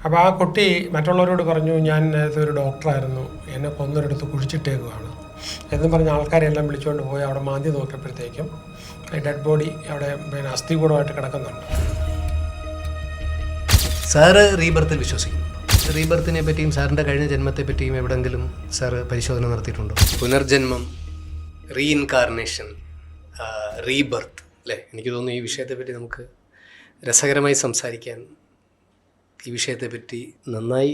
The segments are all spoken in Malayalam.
അപ്പോൾ ആ കുട്ടി മറ്റുള്ളവരോട് പറഞ്ഞു, ഞാൻ ഒരു ഡോക്ടറായിരുന്നു, എന്നെ കൊന്നൊരിടത്ത് കുഴിച്ചിട്ടേക്കുവാണ് എന്നും പറഞ്ഞ ആൾക്കാരെല്ലാം വിളിച്ചുകൊണ്ട് പോയി അവിടെ മാന്തി നോക്കിയപ്പോഴത്തേക്കും ഡെഡ് ബോഡി അവിടെ അസ്ഥികൂടമായിട്ട് കിടക്കുന്നുണ്ട്. സാറ് റീബർത്തിൽ വിശ്വസിക്കുന്നുണ്ടോ? റീബർത്തിനെ പറ്റിയും സാറിൻ്റെ കഴിഞ്ഞ ജന്മത്തെ പറ്റിയും എവിടെങ്കിലും സാറ് പരിശോധന നടത്തിയിട്ടുണ്ടോ? പുനർജന്മം, റീഇൻകാർണേഷൻ, റീബർത്ത് അല്ലേ? എനിക്ക് തോന്നുന്നു ഈ വിഷയത്തെപ്പറ്റി നമുക്ക് രസകരമായി സംസാരിക്കാൻ, ഈ വിഷയത്തെപ്പറ്റി നന്നായി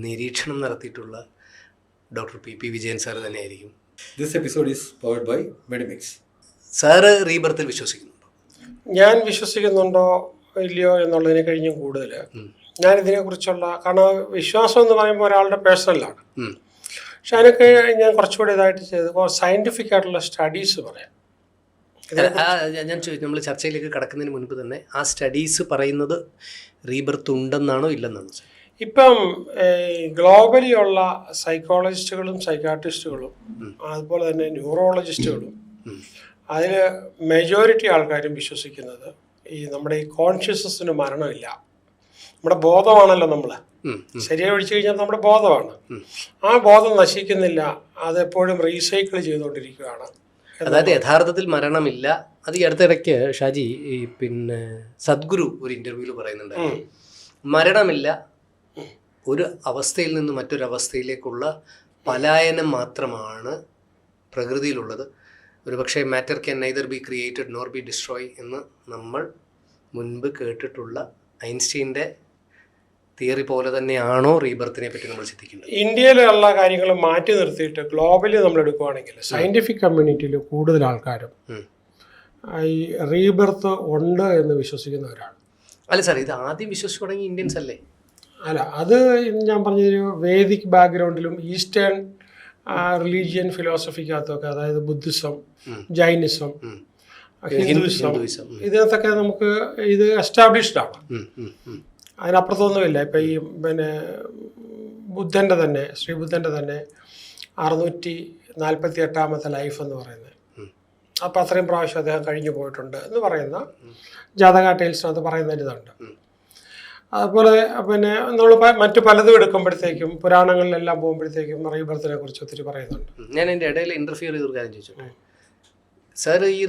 നിരീക്ഷണം നടത്തിയിട്ടുള്ള ഡോക്ടർ പി വിജയൻ സാർ തന്നെയായിരിക്കും. This episode is powered by Medimix. Sir റീബർത്തിൽ വിശ്വസിക്കുന്നുണ്ടോ? ഞാൻ വിശ്വസിക്കുന്നുണ്ടോ ഇല്ലയോ എന്നുള്ളതിനെ കഴിഞ്ഞും കൂടുതൽ ഞാൻ ഇതിനെക്കുറിച്ചുള്ള, കാരണം വിശ്വാസം എന്ന് പറയുമ്പോൾ ഒരാളുടെ പേഴ്സണലാണ്. പക്ഷെ അതിനൊക്കെ ഞാൻ കുറച്ചുകൂടി ഇതായിട്ട് ചെയ്ത് സയൻറ്റിഫിക് ആയിട്ടുള്ള സ്റ്റഡീസ് പറയാം. ഞാൻ ചോദിച്ചു, നമ്മൾ ചർച്ചയിലേക്ക് കടക്കുന്നതിന് മുൻപ് തന്നെ ആ സ്റ്റഡീസ് പറയുന്നത് റീബർത്ത് ഉണ്ടെന്നാണോ ഇല്ലെന്നാണോ? ഇപ്പം ഗ്ലോബലി ഉള്ള സൈക്കോളജിസ്റ്റുകളും സൈക്കാട്രിസ്റ്റുകളും അതുപോലെ തന്നെ ന്യൂറോളജിസ്റ്റുകളും അതിൽ മെജോറിറ്റി ആൾക്കാരും വിശ്വസിക്കുന്നത് ഈ നമ്മുടെ ഈ കോൺഷ്യസ്നസ്സിന് മരണമില്ല. നമ്മുടെ ബോധമാണല്ലോ നമ്മൾ ശരിയായി ഒഴിച്ചു കഴിഞ്ഞാൽ നമ്മുടെ ബോധമാണ്. ആ ബോധം നശിക്കുന്നില്ല, അതെപ്പോഴും റീസൈക്കിൾ ചെയ്തുകൊണ്ടിരിക്കുകയാണ്. അതായത് യഥാർത്ഥത്തിൽ മരണമില്ല. അത് ഈ അടുത്തിടയ്ക്ക് ഷാജി പിന്നെ സദ്ഗുരു ഒരു ഇന്റർവ്യൂവിൽ പറയുന്നുണ്ടായിരുന്നു, മരണമില്ല, ഒരു അവസ്ഥയിൽ നിന്ന് മറ്റൊരവസ്ഥയിലേക്കുള്ള പലായനം മാത്രമാണ് പ്രകൃതിയിലുള്ളത്. ഒരു പക്ഷേ matter can neither be created nor B destroy എന്ന് നമ്മൾ മുൻപ് കേട്ടിട്ടുള്ള ഐൻസ്റ്റീൻ്റെ തിയറി പോലെ തന്നെയാണോ റീബർത്തിനെ പറ്റി നമ്മൾ ചിന്തിക്കുന്നത്? ഇന്ത്യയിലുള്ള കാര്യങ്ങൾ മാറ്റി നിർത്തിയിട്ട് ഗ്ലോബലി നമ്മൾ എടുക്കുകയാണെങ്കിൽ സയൻറ്റിഫിക് കമ്മ്യൂണിറ്റിയിൽ കൂടുതൽ ആൾക്കാരും ഈ റീബർത്ത് ഉണ്ട് എന്ന് വിശ്വസിക്കുന്നവരാണ്. അല്ല സാർ, ഇത് ആദ്യം വിശ്വസിച്ചു തുടങ്ങി ഇന്ത്യൻസ് അല്ലേ? അല്ല, അത് ഞാൻ പറഞ്ഞൊരു വേദിക് ബാക്ക്ഗ്രൗണ്ടിലും ഈസ്റ്റേൺ റിലീജിയൻ ഫിലോസഫിക്കകത്തൊക്കെ, അതായത് ബുദ്ധിസം, ജൈനിസം, ഹിന്ദുയിസം, ഇതിനകത്തൊക്കെ നമുക്ക് ഇത് എസ്റ്റാബ്ലിഷ്ഡ് ആണ്. അതിനപ്പുറത്തൊന്നുമില്ല. ഇപ്പം ഈ ബുദ്ധൻ്റെ തന്നെ, ശ്രീബുദ്ധൻ്റെ തന്നെ 648ാമത്തെ ലൈഫ് എന്ന് പറയുന്നത്, അപ്പം അത്രയും പ്രാവശ്യം അദ്ദേഹം കഴിഞ്ഞു പോയിട്ടുണ്ട് എന്ന് പറയുന്ന ജാതക ടൈൽസിനകത്ത് പറയുന്ന ഇതുണ്ട്. അതുപോലെ നമ്മൾ മറ്റു പലതും എടുക്കുമ്പോഴത്തേക്കും പുരാണങ്ങളിലെല്ലാം പോകുമ്പോഴത്തേക്കും റീബർത്തിനെ കുറിച്ച് ഒത്തിരി പറയുന്നുണ്ട്. ഞാൻ എൻ്റെ ഇടയിൽ ഇൻ്റർഫിയർ ചെയ്തൊരു കാര്യം ചോദിച്ചു. സാർ ഈ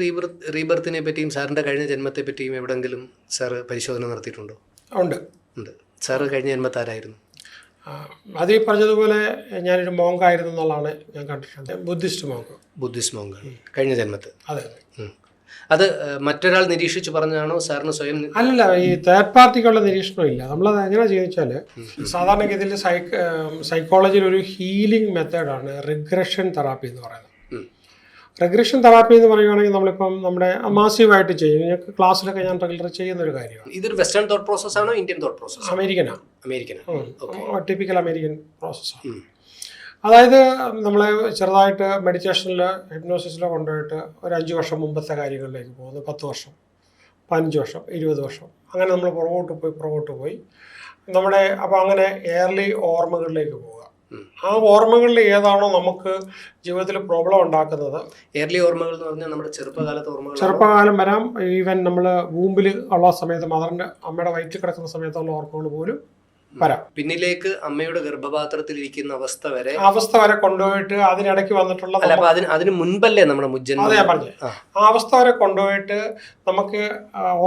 റീബർത്തിനെ പറ്റിയും സാറിൻ്റെ കഴിഞ്ഞ ജന്മത്തെ പറ്റിയും എവിടെങ്കിലും സാറ് പരിശോധന നടത്തിയിട്ടുണ്ടോ? ഉണ്ട്. സാറ് കഴിഞ്ഞ ജന്മത്താരായിരുന്നു? അത് ഈ പറഞ്ഞതുപോലെ ഞാനൊരു മോങ്കായിരുന്നു എന്നുള്ളതാണ് ഞാൻ കണ്ടിട്ടുണ്ട്. ബുദ്ധിസ്റ്റ് മോങ്ക് കഴിഞ്ഞ ജന്മത്ത്. അതെ. അത് മറ്റൊരാൾ നിരീക്ഷിച്ച് പറഞ്ഞതാണോ സാറിന് സ്വയം? അല്ല, ഈ തേർഡ് പാർട്ടിക്കുള്ള നിരീക്ഷണം ഇല്ല. നമ്മളത് എങ്ങനെ ചോദിച്ചാൽ, സാധാരണഗതിയിൽ സൈക്കോളജിയിൽ ഒരു ഹീലിംഗ് മെത്തേഡാണ് റിഗ്രഷൻ തെറാപ്പി എന്ന് പറയുന്നത്. റിഗ്രഷൻ തെറാപ്പി എന്ന് പറയുകയാണെങ്കിൽ നമ്മളിപ്പം നമ്മുടെ മാസീവായിട്ട് ചെയ്യും. ഞങ്ങൾക്ക് ക്ലാസ്സിലൊക്കെ ഞാൻ റെഗുലർ ചെയ്യുന്ന ഒരു കാര്യമാണ്. ഇതൊരു വെസ്റ്റേൺ തോട്ട് പ്രോസസ് ആണോ ഇന്ത്യൻ തോട്ട് പ്രോസസ്? അമേരിക്കനാണ്. ടിപ്പിക്കൽ അമേരിക്കൻ പ്രോസസ്സാണ്. അതായത് നമ്മളെ ചെറുതായിട്ട് മെഡിറ്റേഷനിൽ, ഹിപ്നോസിസിലോ കൊണ്ടുപോയിട്ട് ഒരു 5 വർഷം മുമ്പത്തെ കാര്യങ്ങളിലേക്ക് പോകുന്നു. 10 വർഷം, 15 വർഷം, 20 വർഷം, അങ്ങനെ നമ്മൾ പുറകോട്ട് പോയി നമ്മുടെ അപ്പോൾ അങ്ങനെ എയർലി ഓർമ്മകളിലേക്ക് പോവുക. ആ ഓർമ്മകളിൽ ഏതാണോ നമുക്ക് ജീവിതത്തിൽ പ്രോബ്ലം ഉണ്ടാക്കുന്നത്. എയർലി ഓർമ്മകൾ എന്ന് പറഞ്ഞാൽ നമ്മുടെ ചെറുപ്പകാലം വരാം. ഈവൻ നമ്മൾ വൂമ്പിൽ ഉള്ള സമയത്ത്, അമ്മയുടെ വയറ്റിൽ കിടക്കുന്ന സമയത്തുള്ള ഓർമ്മകൾ പോലും വരാം. പിന്നിലേക്ക് അമ്മയുടെ ഗർഭപാത്രത്തിൽ ഇരിക്കുന്ന അവസ്ഥ വരെ കൊണ്ടുപോയിട്ട് അതിനിടയ്ക്ക് വന്നിട്ടുള്ള, അതിന് മുൻപല്ലേ നമ്മുടെ മുജ്ജന്മം. അതെ, ഞാൻ പറഞ്ഞു. ആ അവസ്ഥ വരെ കൊണ്ടുപോയിട്ട് നമുക്ക്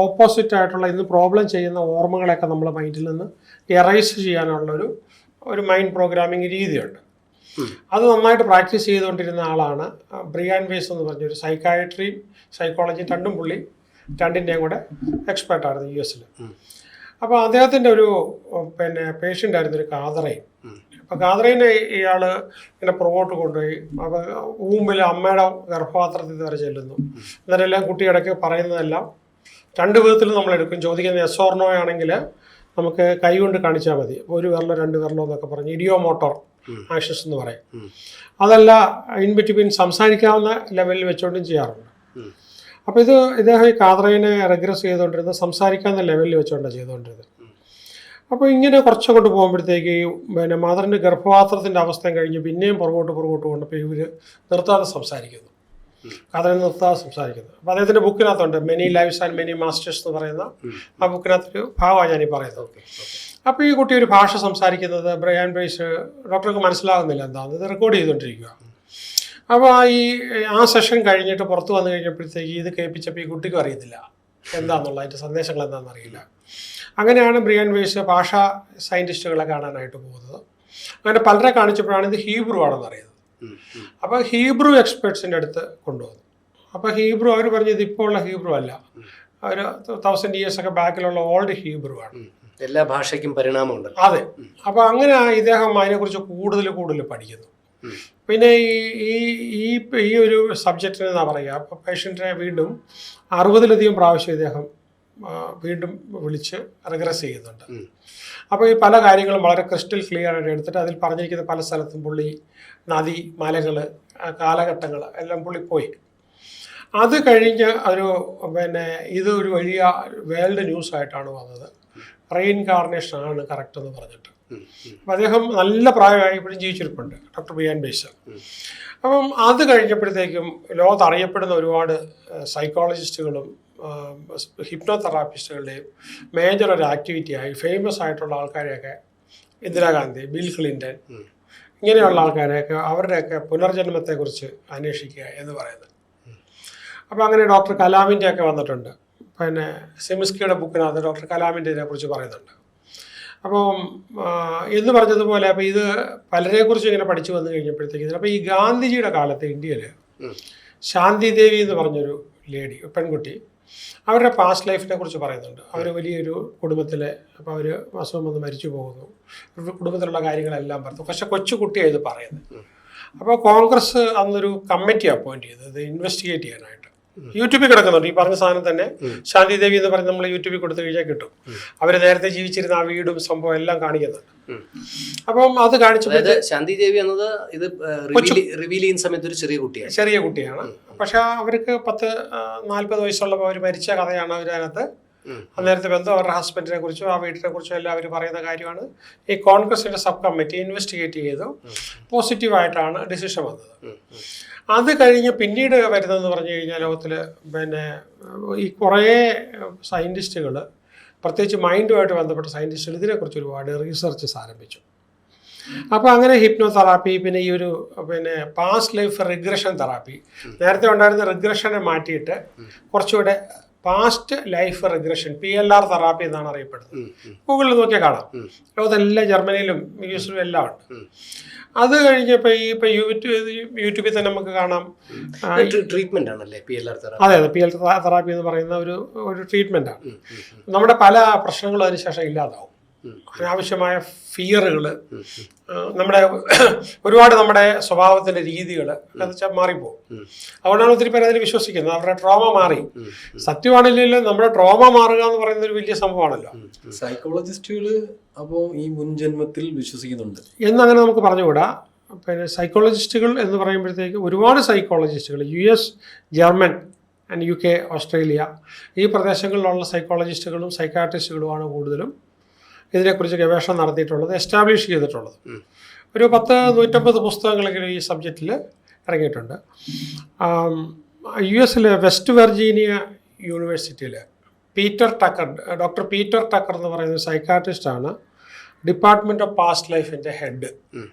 ഓപ്പോസിറ്റ് ആയിട്ടുള്ള ഇന്ന് പ്രോബ്ലം ചെയ്യുന്ന ഓർമ്മകളൊക്കെ നമ്മളെ മൈൻഡിൽ നിന്ന് എറൈസ് ചെയ്യാനുള്ളൊരു മൈൻഡ് പ്രോഗ്രാമിംഗ് രീതിയുണ്ട്. അത് നന്നായിട്ട് പ്രാക്ടീസ് ചെയ്തുകൊണ്ടിരുന്ന ആളാണ് ബ്രിയാൻ വെയ്സ് എന്ന് പറഞ്ഞൊരു സൈക്കാട്രിയും സൈക്കോളജിയും രണ്ടിൻ്റെയും കൂടെ എക്സ്പേർട്ടായിരുന്നു US-ൽ. അപ്പോൾ അദ്ദേഹത്തിൻ്റെ ഒരു പേഷ്യൻ്റ് ആയിരുന്നു ഒരു കാതറൈൻ. അപ്പോൾ കാതറൈനെ ഇയാൾ ഇങ്ങനെ പുറകോട്ട് കൊണ്ടുപോയി. അപ്പോൾ ഊമ്പിൽ അമ്മയുടെ ഗർഭപാത്രത്തിൽ വരെ ചെല്ലുന്നു. എന്നിട്ടെല്ലാം കുട്ടിയിടയ്ക്ക് പറയുന്നതെല്ലാം 2 വിധത്തിലും നമ്മളെടുക്കും. ചോദിക്കുന്നത് യെസ് ഓർ നോ ആണെങ്കിൽ നമുക്ക് കൈ കൊണ്ട് കാണിച്ചാൽ മതി, 1 വിരലോ 2 വിരലോ എന്നൊക്കെ പറഞ്ഞ് ഇഡിയോമോട്ടോർ ആക്ഷൻസ് എന്ന് പറയും. അതല്ല, ഇൻ ബിറ്റ്വീൻ സംസാരിക്കാവുന്ന ലെവലിൽ വെച്ചുകൊണ്ടും ചെയ്യാറുണ്ട്. അപ്പോൾ ഇദ്ദേഹം ഈ കാതറൈനെ റിഗ്രസ് ചെയ്തുകൊണ്ടിരുന്നത് സംസാരിക്കാവുന്ന ലെവലിൽ വെച്ചുകൊണ്ടാണ് ചെയ്തുകൊണ്ടിരുന്നത്. അപ്പോൾ ഇങ്ങനെ കുറച്ചങ്ങോട്ട് പോകുമ്പോഴത്തേക്ക് മദറിൻ്റെ ഗർഭപാത്രത്തിൻ്റെ അവസ്ഥ കഴിഞ്ഞ് പിന്നെയും പുറകോട്ട് കൊണ്ടപ്പോൾ ഇവർ നിർത്താതെ സംസാരിക്കുന്നു. കഥയിൽ നിർത്താതെ സംസാരിക്കുന്നത്. അപ്പോൾ അദ്ദേഹത്തിൻ്റെ ബുക്കിനകത്തുണ്ട് many lives and many masters എന്ന് പറയുന്ന ആ ബുക്കിനകത്തൊരു ഭാഗമാണ് ഞാനീ പറയുന്നത്. അപ്പോൾ ഈ കുട്ടി ഒരു ഭാഷ സംസാരിക്കുന്നത് ബ്രയാൻ ബ്രൈസ് ഡോക്ടർക്ക് മനസ്സിലാകുന്നില്ല എന്താണെന്ന്, ഇത് റെക്കോർഡ് ചെയ്തുകൊണ്ടിരിക്കുക. അപ്പോൾ ആ സെഷൻ കഴിഞ്ഞിട്ട് പുറത്ത് വന്നു കഴിഞ്ഞപ്പോഴത്തേക്ക് ഇത് കേൾപ്പിച്ചപ്പോൾ ഈ കുട്ടിക്കും അറിയത്തില്ല എന്താണെന്നുള്ള അതിൻ്റെ സന്ദേശങ്ങൾ എന്താണെന്ന് അറിയില്ല. അങ്ങനെയാണ് ബ്രിയാൻ ബ്രൈസ് ഭാഷാ സയൻറ്റിസ്റ്റുകളെ കാണാനായിട്ട് പോകുന്നത്. അങ്ങനെ പലരെ കാണിച്ചപ്പോഴാണ് ഇത് ഹീബ്രു ആണെന്ന് അറിയുന്നത്. അപ്പോൾ ഹീബ്രു എക്സ്പേർട്സിൻ്റെ അടുത്ത് കൊണ്ടുവന്നു. അപ്പോൾ ഹീബ്രു അവർ പറഞ്ഞത് ഇപ്പോൾ ഉള്ള ഹീബ്രു അല്ല, ഒരു 1000 years ഒക്കെ ബാക്കിലുള്ള ഓൾഡ് ഹീബ്രു ആണ്. എല്ലാ ഭാഷയ്ക്കും പരിണാമമുണ്ട്. അതെ. അപ്പോൾ അങ്ങനെ ഇദ്ദേഹം അതിനെക്കുറിച്ച് കൂടുതൽ പഠിക്കുന്നു. പിന്നെ ഈ ഒരു സബ്ജക്റ്റിന് എന്താ പറയുക, അപ്പോൾ പേഷ്യൻറ്റിനെ വീണ്ടും 60-ലധികം പ്രാവശ്യം ഇദ്ദേഹം വീണ്ടും വിളിച്ച് റിഗ്രസ് ചെയ്യുന്നുണ്ട്. അപ്പോൾ ഈ പല കാര്യങ്ങളും വളരെ ക്രിസ്റ്റൽ ക്ലിയർ ആയിട്ട് എടുത്തിട്ട് അതിൽ പറഞ്ഞിരിക്കുന്ന പല സ്ഥലത്തും പുള്ളി നദി, മലകൾ, കാലഘട്ടങ്ങൾ എല്ലാം പുള്ളി പോയി. അത് കഴിഞ്ഞ് ഇതൊരു വലിയ വേൾഡ് ന്യൂസ് ആയിട്ടാണ് വന്നത്. റീഇൻകാർണേഷൻ ആണ് കറക്റ്റ് എന്ന് പറഞ്ഞിട്ട്. അപ്പം അദ്ദേഹം നല്ല പ്രായമായി ഇപ്പോഴും ജീവിച്ചിരിപ്പുണ്ട്, ഡോക്ടർ ബ്രിയാൻ ബ്രൈസ്. അപ്പം അത് കഴിഞ്ഞപ്പോഴത്തേക്കും ലോകത്ത് അറിയപ്പെടുന്ന ഒരുപാട് സൈക്കോളജിസ്റ്റുകളും ഹിപ്നോതെറാപ്പിസ്റ്റുകളുടെയും മേജർ ഒരു ആക്ടിവിറ്റിയായി ഫേമസ് ആയിട്ടുള്ള ആൾക്കാരെയൊക്കെ, ഇന്ദിരാഗാന്ധി, ബിൽ ക്ലിൻ്റൺ, ഇങ്ങനെയുള്ള ആൾക്കാരെയൊക്കെ അവരുടെയൊക്കെ പുനർജന്മത്തെക്കുറിച്ച് അന്വേഷിക്കുക എന്ന് പറയുന്നത്. അപ്പോൾ അങ്ങനെ ഡോക്ടർ കലാമിൻ്റെ ഒക്കെ വന്നിട്ടുണ്ട്. പിന്നെ സെമിസ്കിയുടെ ബുക്കിനകത്ത് ഡോക്ടർ കലാമിൻ്റെ ഇതിനെക്കുറിച്ച് പറയുന്നുണ്ട്. അപ്പം എന്ന് പറഞ്ഞതുപോലെ അപ്പോൾ ഇത് പലരെക്കുറിച്ച് ഇങ്ങനെ പഠിച്ചു വന്നു കഴിഞ്ഞപ്പോഴത്തേക്ക് അപ്പോൾ ഈ ഗാന്ധിജിയുടെ കാലത്ത് ഇന്ത്യയിൽ ശാന്തി ദേവി എന്ന് പറഞ്ഞൊരു ലേഡി, പെൺകുട്ടി, അവരുടെ പാസ്റ്റ് ലൈഫിനെ കുറിച്ച് പറയുന്നുണ്ട്. അവർ വലിയൊരു കുടുംബത്തിലെ, അപ്പോൾ അവർ അസുഖം വന്ന് മരിച്ചു പോകുന്നു, കുടുംബത്തിലുള്ള കാര്യങ്ങളെല്ലാം പറഞ്ഞു. പക്ഷെ കൊച്ചു കുട്ടിയാണ് ഇത് പറയുന്നത്. അപ്പോൾ കോൺഗ്രസ് അന്നൊരു കമ്മിറ്റി അപ്പോയിൻറ്റ് ചെയ്തത് ഇത് ഇൻവെസ്റ്റിഗേറ്റ് ചെയ്യാനായിട്ട്. യൂട്യൂബിൽ കിടക്കുന്നുണ്ട് ഈ പറഞ്ഞ സാധനം തന്നെ. ശാന്തി ദേവി എന്ന് പറഞ്ഞ് നമ്മൾ യൂട്യൂബിൽ കൊടുത്തു കഴിഞ്ഞാൽ കിട്ടും. അവർ നേരത്തെ ജീവിച്ചിരുന്ന ആ വീടും സംഭവം എല്ലാം കാണിക്കുന്നുണ്ട്. അപ്പം അത് കാണിച്ചപ്പോൾ ശാന്തി ദേവി എന്നത് ഇത് റിവീൽ ചെയ്യുന്ന സമയത്ത് ഒരു ചെറിയ കുട്ടിയാണ്. പക്ഷെ അവർക്ക് 40 വയസ്സുള്ളപ്പോൾ അവർ മരിച്ച കഥയാണ് അവരതിനകത്ത്. അന്നേരത്തെ ബന്ധം അവരുടെ ഹസ്ബൻഡിനെ കുറിച്ചും ആ വീട്ടിനെ കുറിച്ചും എല്ലാം അവർ പറയുന്ന കാര്യമാണ്. ഈ കോൺഗ്രസിൻ്റെ സബ് കമ്മിറ്റി ഇൻവെസ്റ്റിഗേറ്റ് ചെയ്തു പോസിറ്റീവായിട്ടാണ് ഡിസിഷൻ വന്നത്. അത് കഴിഞ്ഞ് പിന്നീട് വരുന്നതെന്ന് പറഞ്ഞു കഴിഞ്ഞാൽ ലോകത്തിൽ ഈ കുറേ സയൻറ്റിസ്റ്റുകൾ, പ്രത്യേകിച്ച് മൈൻഡുമായിട്ട് ബന്ധപ്പെട്ട സയൻറ്റിസ്റ്റുകൾ ഇതിനെക്കുറിച്ച് ഒരുപാട് റിസർച്ചസ് ആരംഭിച്ചു. അപ്പോൾ അങ്ങനെ ഹിപ്നോതെറാപ്പി, പിന്നെ ഈ ഒരു പാസ്റ്റ് ലൈഫ് റിഗ്രഷൻ തെറാപ്പി, നേരത്തെ ഉണ്ടായിരുന്ന റിഗ്രഷനെ മാറ്റിയിട്ട് കുറച്ചുകൂടെ past life regression, PLR therapy എന്നാണ് അറിയപ്പെടുന്നത്. ഗൂഗിളിൽ നോക്കിയാൽ കാണാം. ലോകത്തെല്ലാം ജർമ്മനിയിലും യുഎസിലും എല്ലാം ഉണ്ട്. അത് കഴിഞ്ഞപ്പോൾ ഇപ്പോൾ യൂട്യൂബിൽ തന്നെ നമുക്ക് കാണാം. ട്രീറ്റ്മെന്റ് ആണല്ലേ PLR തെറാപ്പി? അതെ, PLR തെറാപ്പി എന്ന് പറയുന്ന ഒരു ട്രീറ്റ്മെൻറ്റാണ്. നമ്മുടെ പല പ്രശ്നങ്ങളും അതിനുശേഷം ഇല്ലാതാവും. അനാവശ്യമായ ഫിയറുകൾ, ഒരുപാട് നമ്മുടെ സ്വഭാവത്തിൻ്റെ രീതികൾ എന്ന് വെച്ചാൽ മാറിപ്പോകും. അതുകൊണ്ടാണ് ഒത്തിരി പേര് അതിൽ വിശ്വസിക്കുന്നത്. അവരുടെ ട്രോമ മാറി. സത്യമാണില്ലല്ലോ, നമ്മുടെ ട്രോമ മാറുക എന്ന് പറയുന്ന ഒരു വലിയ സംഭവമാണല്ലോ. സൈക്കോളജിസ്റ്റുകൾ അപ്പോൾ ഈ മുൻജന്മത്തിൽ വിശ്വസിക്കുന്നുണ്ട് എന്നങ്ങനെ നമുക്ക് പറഞ്ഞുകൂടാ. പിന്നെ സൈക്കോളജിസ്റ്റുകൾ എന്ന് പറയുമ്പോഴത്തേക്ക് ഒരുപാട് സൈക്കോളജിസ്റ്റുകൾ US, German and UK, Australia ഈ പ്രദേശങ്ങളിലുള്ള സൈക്കോളജിസ്റ്റുകളും സൈക്കാട്രിസ്റ്റുകളുമാണ് കൂടുതലും ഇതിനെക്കുറിച്ച് ഗവേഷണം നടത്തിയിട്ടുള്ളത്, എസ്റ്റാബ്ലിഷ് ചെയ്തിട്ടുള്ളത്. ഒരു 150 പുസ്തകങ്ങളെങ്കിലും ഈ സബ്ജക്റ്റിൽ ഇറങ്ങിയിട്ടുണ്ട്. US വെസ്റ്റ് വെർജീനിയ യൂണിവേഴ്സിറ്റിയിൽ ഡോക്ടർ പീറ്റർ ടക്കർ എന്ന് പറയുന്ന സൈക്കാട്രിസ്റ്റാണ് ഡിപ്പാർട്ട്മെൻറ്റ് ഓഫ് പാസ്റ്റ് ലൈഫിൻ്റെ ഹെഡ്.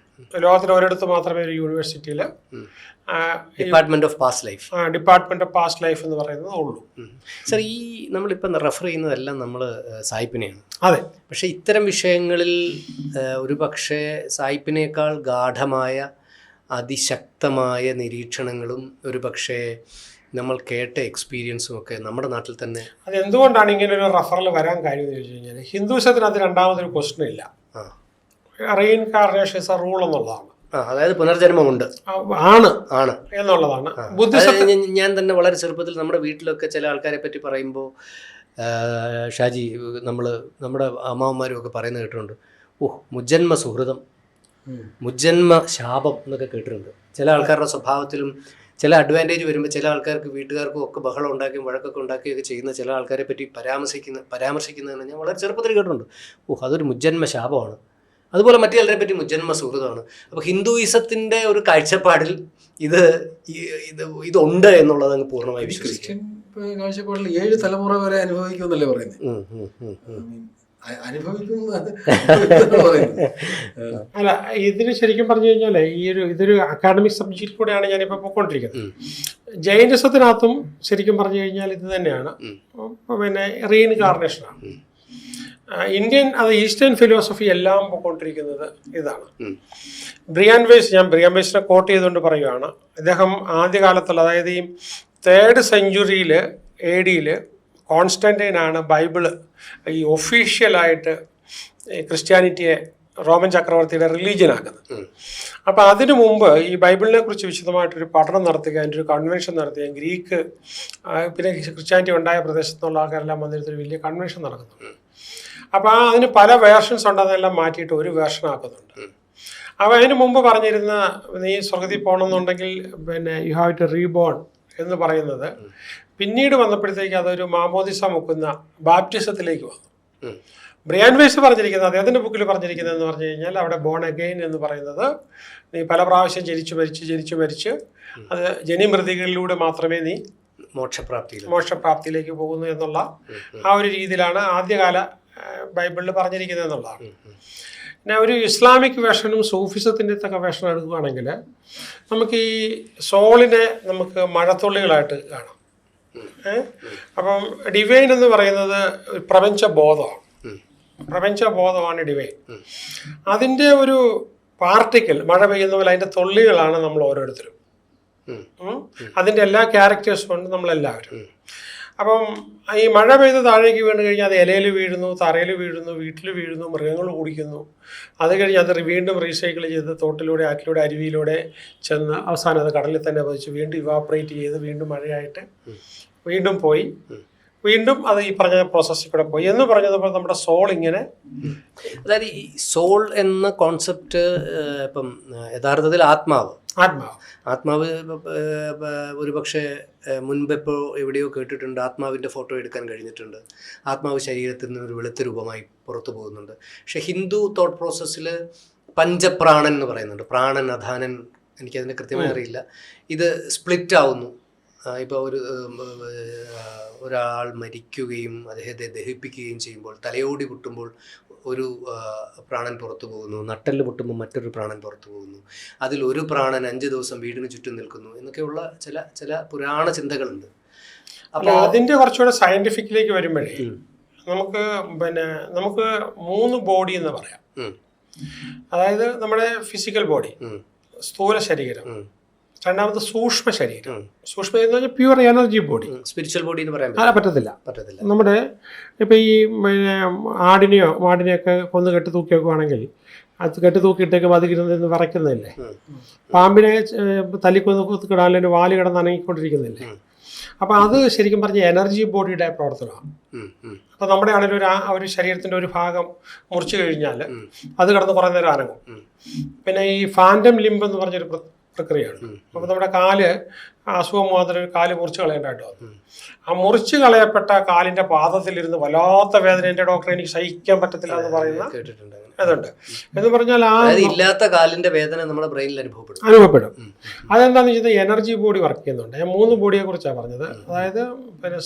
ലോകത്തിൽ ഒരിടത്ത് മാത്രമേ ഒരു യൂണിവേഴ്സിറ്റിയിൽ ഡിപ്പാർട്ട്മെന്റ് ഓഫ് പാസ്റ്റ് ലൈഫ് എന്ന് പറയുന്നത് ഉള്ളൂ. സർ, ഈ നമ്മളിപ്പം റെഫർ ചെയ്യുന്നതെല്ലാം നമ്മൾ സായിപ്പിനെയാണ്. അതെ. പക്ഷേ ഇത്തരം വിഷയങ്ങളിൽ ഒരു പക്ഷേ സായിപ്പിനേക്കാൾ ഗാഠമായ അതിശക്തമായ നിരീക്ഷണങ്ങളും ഒരു പക്ഷേ നമ്മൾ കേട്ട എക്സ്പീരിയൻസും ഒക്കെ നമ്മുടെ നാട്ടിൽ തന്നെ. അതെന്തുകൊണ്ടാണ് ഇങ്ങനെ ഒരു റെഫറൽ വരാൻ കാര്യം എന്ന് ചോദിച്ചു കഴിഞ്ഞാൽ, ഹിന്ദുസത്തിനകത്ത് രണ്ടാമതൊരു ക്വസ്റ്റ്യൻ ഇല്ല. റീഇൻകാർണേഷൻ ഇസ് എ റൂൾ എന്നുള്ളതാണ്. അതായത് പുനർജന്മമുണ്ട് ആണ് എന്നുള്ളതാണ്. ഞാൻ തന്നെ വളരെ ചെറുപ്പത്തിൽ നമ്മുടെ വീട്ടിലൊക്കെ ചില ആൾക്കാരെ പറ്റി പറയുമ്പോൾ ഷാജി, നമ്മുടെ അമ്മാവന്മാരും ഒക്കെ പറയുന്നത് കേട്ടിട്ടുണ്ട്. മുജ്ജന്മ സുഹൃതം, മുജ്ജന്മ ശാപം എന്നൊക്കെ കേട്ടിട്ടുണ്ട്. ചില ആൾക്കാരുടെ സ്വഭാവത്തിലും ചില അഡ്വാൻറ്റേജ് വരുമ്പോൾ ചില ആൾക്കാർക്ക് വീട്ടുകാർക്കും ഒക്കെ ബഹളം ഉണ്ടാക്കിയും വഴക്കൊക്കെ ഉണ്ടാക്കിയൊക്കെ ചെയ്യുന്ന ചില ആൾക്കാരെ പറ്റി പരാമർശിക്കുന്നതെന്ന് ഞാൻ വളരെ ചെറുപ്പത്തിൽ കേട്ടിട്ടുണ്ട്. അതൊരു മുജ്ജന്മ ശാപമാണ്. അതുപോലെ മറ്റു ചിലരെ പറ്റി മുജ്ജന്മ സുഹൃതമാണ്. അപ്പോൾ ഹിന്ദുയിസത്തിൻ്റെ ഒരു കാഴ്ചപ്പാടിൽ ഇതുണ്ട് എന്നുള്ളത് അങ്ങ് പൂർണ്ണമായി വിശ്വസിക്കും. കാഴ്ചപ്പാടിൽ 7 തലമുറ വരെ അനുഭവിക്കുമെന്നല്ലേ പറയുന്നത്. അനുഭവിക്കുന്നത് അല്ല, ഇതിന് ശരിക്കും പറഞ്ഞു കഴിഞ്ഞാൽ ഇതൊരു അക്കാഡമിക് സബ്ജക്റ്റിൽ കൂടെയാണ് ഞാനിപ്പോൾ പോയിക്കൊണ്ടിരിക്കുന്നത്. ജൈനിസത്തിനകത്തും ശരിക്കും പറഞ്ഞു കഴിഞ്ഞാൽ ഇത് തന്നെയാണ്, പിന്നെ റീഇൻകാർണേഷനാണ്. ഇന്ത്യൻ ഈസ്റ്റേൺ ഫിലോസഫി എല്ലാം പോയിക്കൊണ്ടിരിക്കുന്നത് ഇതാണ്. ബ്രിയാൻ വെയ്സിനെ കോട്ട് ചെയ്തുകൊണ്ട് പറയുകയാണ്. അദ്ദേഹം ആദ്യകാലത്തുള്ള, അതായത് ഈ 3rd സെഞ്ച്വറിയിൽ AD കോൺസ്റ്റന്റൈനാണ് ബൈബിള് ഈ ഒഫീഷ്യലായിട്ട് ക്രിസ്ത്യാനിറ്റിയെ റോമൻ ചക്രവർത്തിയുടെ റിലീജിയനാക്കുന്നത്. അപ്പോൾ അതിനു മുമ്പ് ഈ ബൈബിളിനെ കുറിച്ച് വിശദമായിട്ടൊരു പഠനം നടത്തുക, അതിൻ്റെ ഒരു കൺവെൻഷൻ നടത്തുക, ഗ്രീക്ക് പിന്നെ ക്രിസ്ത്യാനിറ്റി ഉണ്ടായ പ്രദേശത്തുള്ള ആൾക്കാരെല്ലാം വന്നിരുന്നൊരു വലിയ കൺവെൻഷൻ നടക്കുന്നുണ്ട്. അപ്പോൾ അതിന് പല വേർഷൻസ് ഉണ്ടെന്നെല്ലാം മാറ്റിയിട്ട് ഒരു വേർഷൻ ആക്കുന്നുണ്ട്. അപ്പോൾ അതിന് മുമ്പ് പറഞ്ഞിരുന്ന നീ സ്വർഗത്തിൽ പോകണമെന്നുണ്ടെങ്കിൽ പിന്നെ യു ഹാവ് ടു റീബോൺ എന്ന് പറയുന്നത് പിന്നീട് വന്നപ്പോഴത്തേക്ക് അതൊരു മാമോദിസ മുക്കുന്ന ബാപ്റ്റിസത്തിലേക്ക് വന്നു. ബ്രിയാൻ വെയ്സ് പറഞ്ഞിരിക്കുന്നത്, അദ്ദേഹത്തിൻ്റെ ബുക്കിൽ പറഞ്ഞിരിക്കുന്നതെന്ന് പറഞ്ഞു കഴിഞ്ഞാൽ അവിടെ ബോൺ അഗെയിൻ എന്ന് പറയുന്നത് നീ പല പ്രാവശ്യം ജനിച്ചു മരിച്ച് അത് ജനിമൃതികളിലൂടെ മാത്രമേ നീ മോക്ഷപ്രാപ്തിയിലേക്ക് പോകുന്നു എന്നുള്ള ആ ഒരു രീതിയിലാണ് ആദ്യകാല ബൈബിളിൽ പറഞ്ഞിരിക്കുന്നത് എന്നുള്ളതാണ്. പിന്നെ ഒരു ഇസ്ലാമിക് വേഷനും സൂഫിസത്തിൻ്റെ ഒക്കെ വേഷനും എടുക്കുകയാണെങ്കിൽ നമുക്ക് ഈ സോളിനെ നമുക്ക് മഴത്തുള്ളികളായിട്ട് കാണാം. അപ്പം ഡിവൈൻ എന്ന് പറയുന്നത് പ്രപഞ്ചബോധമാണ് ഡിവൈൻ. അതിൻ്റെ ഒരു പാർട്ടിക്കിൾ, മഴ പെയ്യുന്ന പോലെ അതിൻ്റെ തുള്ളികളാണ് നമ്മൾ ഓരോരുത്തരും. അതിൻ്റെ എല്ലാ ക്യാരക്ടേഴ്സും ഉണ്ട് നമ്മളെല്ലാവരും. അപ്പം ഈ മഴ പെയ്ത് താഴേക്ക് വീണ് കഴിഞ്ഞാൽ അത് ഇലയിൽ വീഴുന്നു, തറയിൽ വീഴുന്നു, വീട്ടിൽ വീഴുന്നു, മൃഗങ്ങൾ കുടിക്കുന്നു. അത് കഴിഞ്ഞ് അത് വീണ്ടും റീസൈക്കിൾ ചെയ്ത് തോട്ടിലൂടെ, ആറ്റിലൂടെ, അരുവിയിലൂടെ ചെന്ന് അവസാനം അത് കടലിൽ തന്നെ പതിച്ച് വീണ്ടും ഇവാപ്പറേറ്റ് ചെയ്ത് വീണ്ടും മഴയായിട്ട് വീണ്ടും പോയി, വീണ്ടും അത് ഈ പറഞ്ഞ പ്രോസസ്സിൽ കൂടെ പോയി എന്ന് പറഞ്ഞതുപോലെ നമ്മുടെ സോൾ ഇങ്ങനെ. അതായത് ഈ സോൾ എന്ന കോൺസെപ്റ്റ് ഇപ്പം യഥാർത്ഥത്തിൽ ആത്മാവ് ഒരുപക്ഷെ മുൻപെപ്പോൾ എവിടെയോ കേട്ടിട്ടുണ്ട്, ആത്മാവിൻ്റെ ഫോട്ടോ എടുക്കാൻ കഴിഞ്ഞിട്ടുണ്ട്, ആത്മാവ് ശരീരത്തിൽ നിന്ന് ഒരു വെളുത്ത രൂപമായി പുറത്തു പോകുന്നുണ്ട്. പക്ഷെ ഹിന്ദു തോട്ട് പ്രോസസ്സിൽ പഞ്ചപ്രാണൻ എന്ന് പറയുന്നുണ്ട്, പ്രാണൻ, അധാനൻ, എനിക്കതിനെ കൃത്യമായി അറിയില്ല. ഇത് സ്പ്ലിറ്റ് ആവുന്നു. ഇപ്പോൾ ഒരാൾ മരിക്കുകയും അദ്ദേഹത്തെ ദഹിപ്പിക്കുകയും ചെയ്യുമ്പോൾ, തലയോടി പൊട്ടുമ്പോൾ ഒരു പ്രാണൻ പുറത്തു പോകുന്നു, നട്ടെല്ല് പൊട്ടുമ്പോൾ മറ്റൊരു പ്രാണൻ പുറത്തു പോകുന്നു, അതിൽ ഒരു പ്രാണൻ 5 ദിവസം വീടിന് ചുറ്റും നിൽക്കുന്നു എന്നൊക്കെയുള്ള ചില പുരാണ ചിന്തകളുണ്ട്. അപ്പോൾ അതിൻ്റെ കുറച്ചുകൂടെ സയന്റിഫിക്കിലേക്ക് വരുമ്പോഴേ നമുക്ക് 3 ബോഡി എന്ന് പറയാം. അതായത് നമ്മുടെ ഫിസിക്കൽ ബോഡി, സ്ഥൂല ശരീരം, രണ്ടാമത് സൂക്ഷ്മ ശരീരം. സൂക്ഷ്മ എന്ന് പറഞ്ഞാൽ pure energy body. Spiritual body എന്ന് പറയാൻ പറ്റത്തില്ല. നമ്മുടെ ഇപ്പം ഈ ആടിനെയോ മാടിനെയൊക്കെ കൊന്ന് കെട്ടി തൂക്കി വെക്കുവാണെങ്കിൽ അത് കെട്ടി തൂക്കിയിട്ടേക്ക് അതിരുന്ന് വിറയ്ക്കുന്നില്ലേ? പാമ്പിനെ തല്ലിക്കൊന്ന് വാല് കിടന്ന് അനങ്ങിക്കൊണ്ടിരിക്കുന്നില്ലേ? അപ്പം അത് ശരിക്കും പറഞ്ഞ എനർജി ബോഡിയുടെ പ്രവർത്തനമാണ്. അപ്പം നമ്മുടെ ആണെങ്കിലും ഒരു ശരീരത്തിൻ്റെ ഒരു ഭാഗം മുറിച്ചു കഴിഞ്ഞാൽ അത് കിടന്ന് കുറേ നേരം അനങ്ങും. പിന്നെ ഈ ഫാൻറ്റം ലിംബ് എന്ന് പറഞ്ഞൊരു പ്രക്രിയയാണ്. അപ്പോൾ നമ്മുടെ അസുഖം മാത്രം കാല് മുറിച്ച് കളയേണ്ടതായിട്ട് വന്നു. ആ മുറിച്ച് കളയപ്പെട്ട കാലിൻ്റെ പാദത്തിലിരുന്ന് വല്ലാത്ത വേദന, എൻ്റെ ഡോക്ടറെ എനിക്ക് സഹിക്കാൻ പറ്റത്തില്ല എന്ന് പറയുന്ന അതുണ്ട്. എന്ന് പറഞ്ഞാൽ ഇല്ലാത്ത കാലിൻ്റെ വേദന നമ്മുടെ ബ്രെയിനിൽ അനുഭവപ്പെടും. അതെന്താണെന്ന് വെച്ചാൽ എനർജി ബോഡി വർക്ക് ചെയ്യുന്നുണ്ട്. ഞാൻ 3 ബോഡിയെ കുറിച്ചാണ് പറഞ്ഞത്. അതായത് പിന്നെ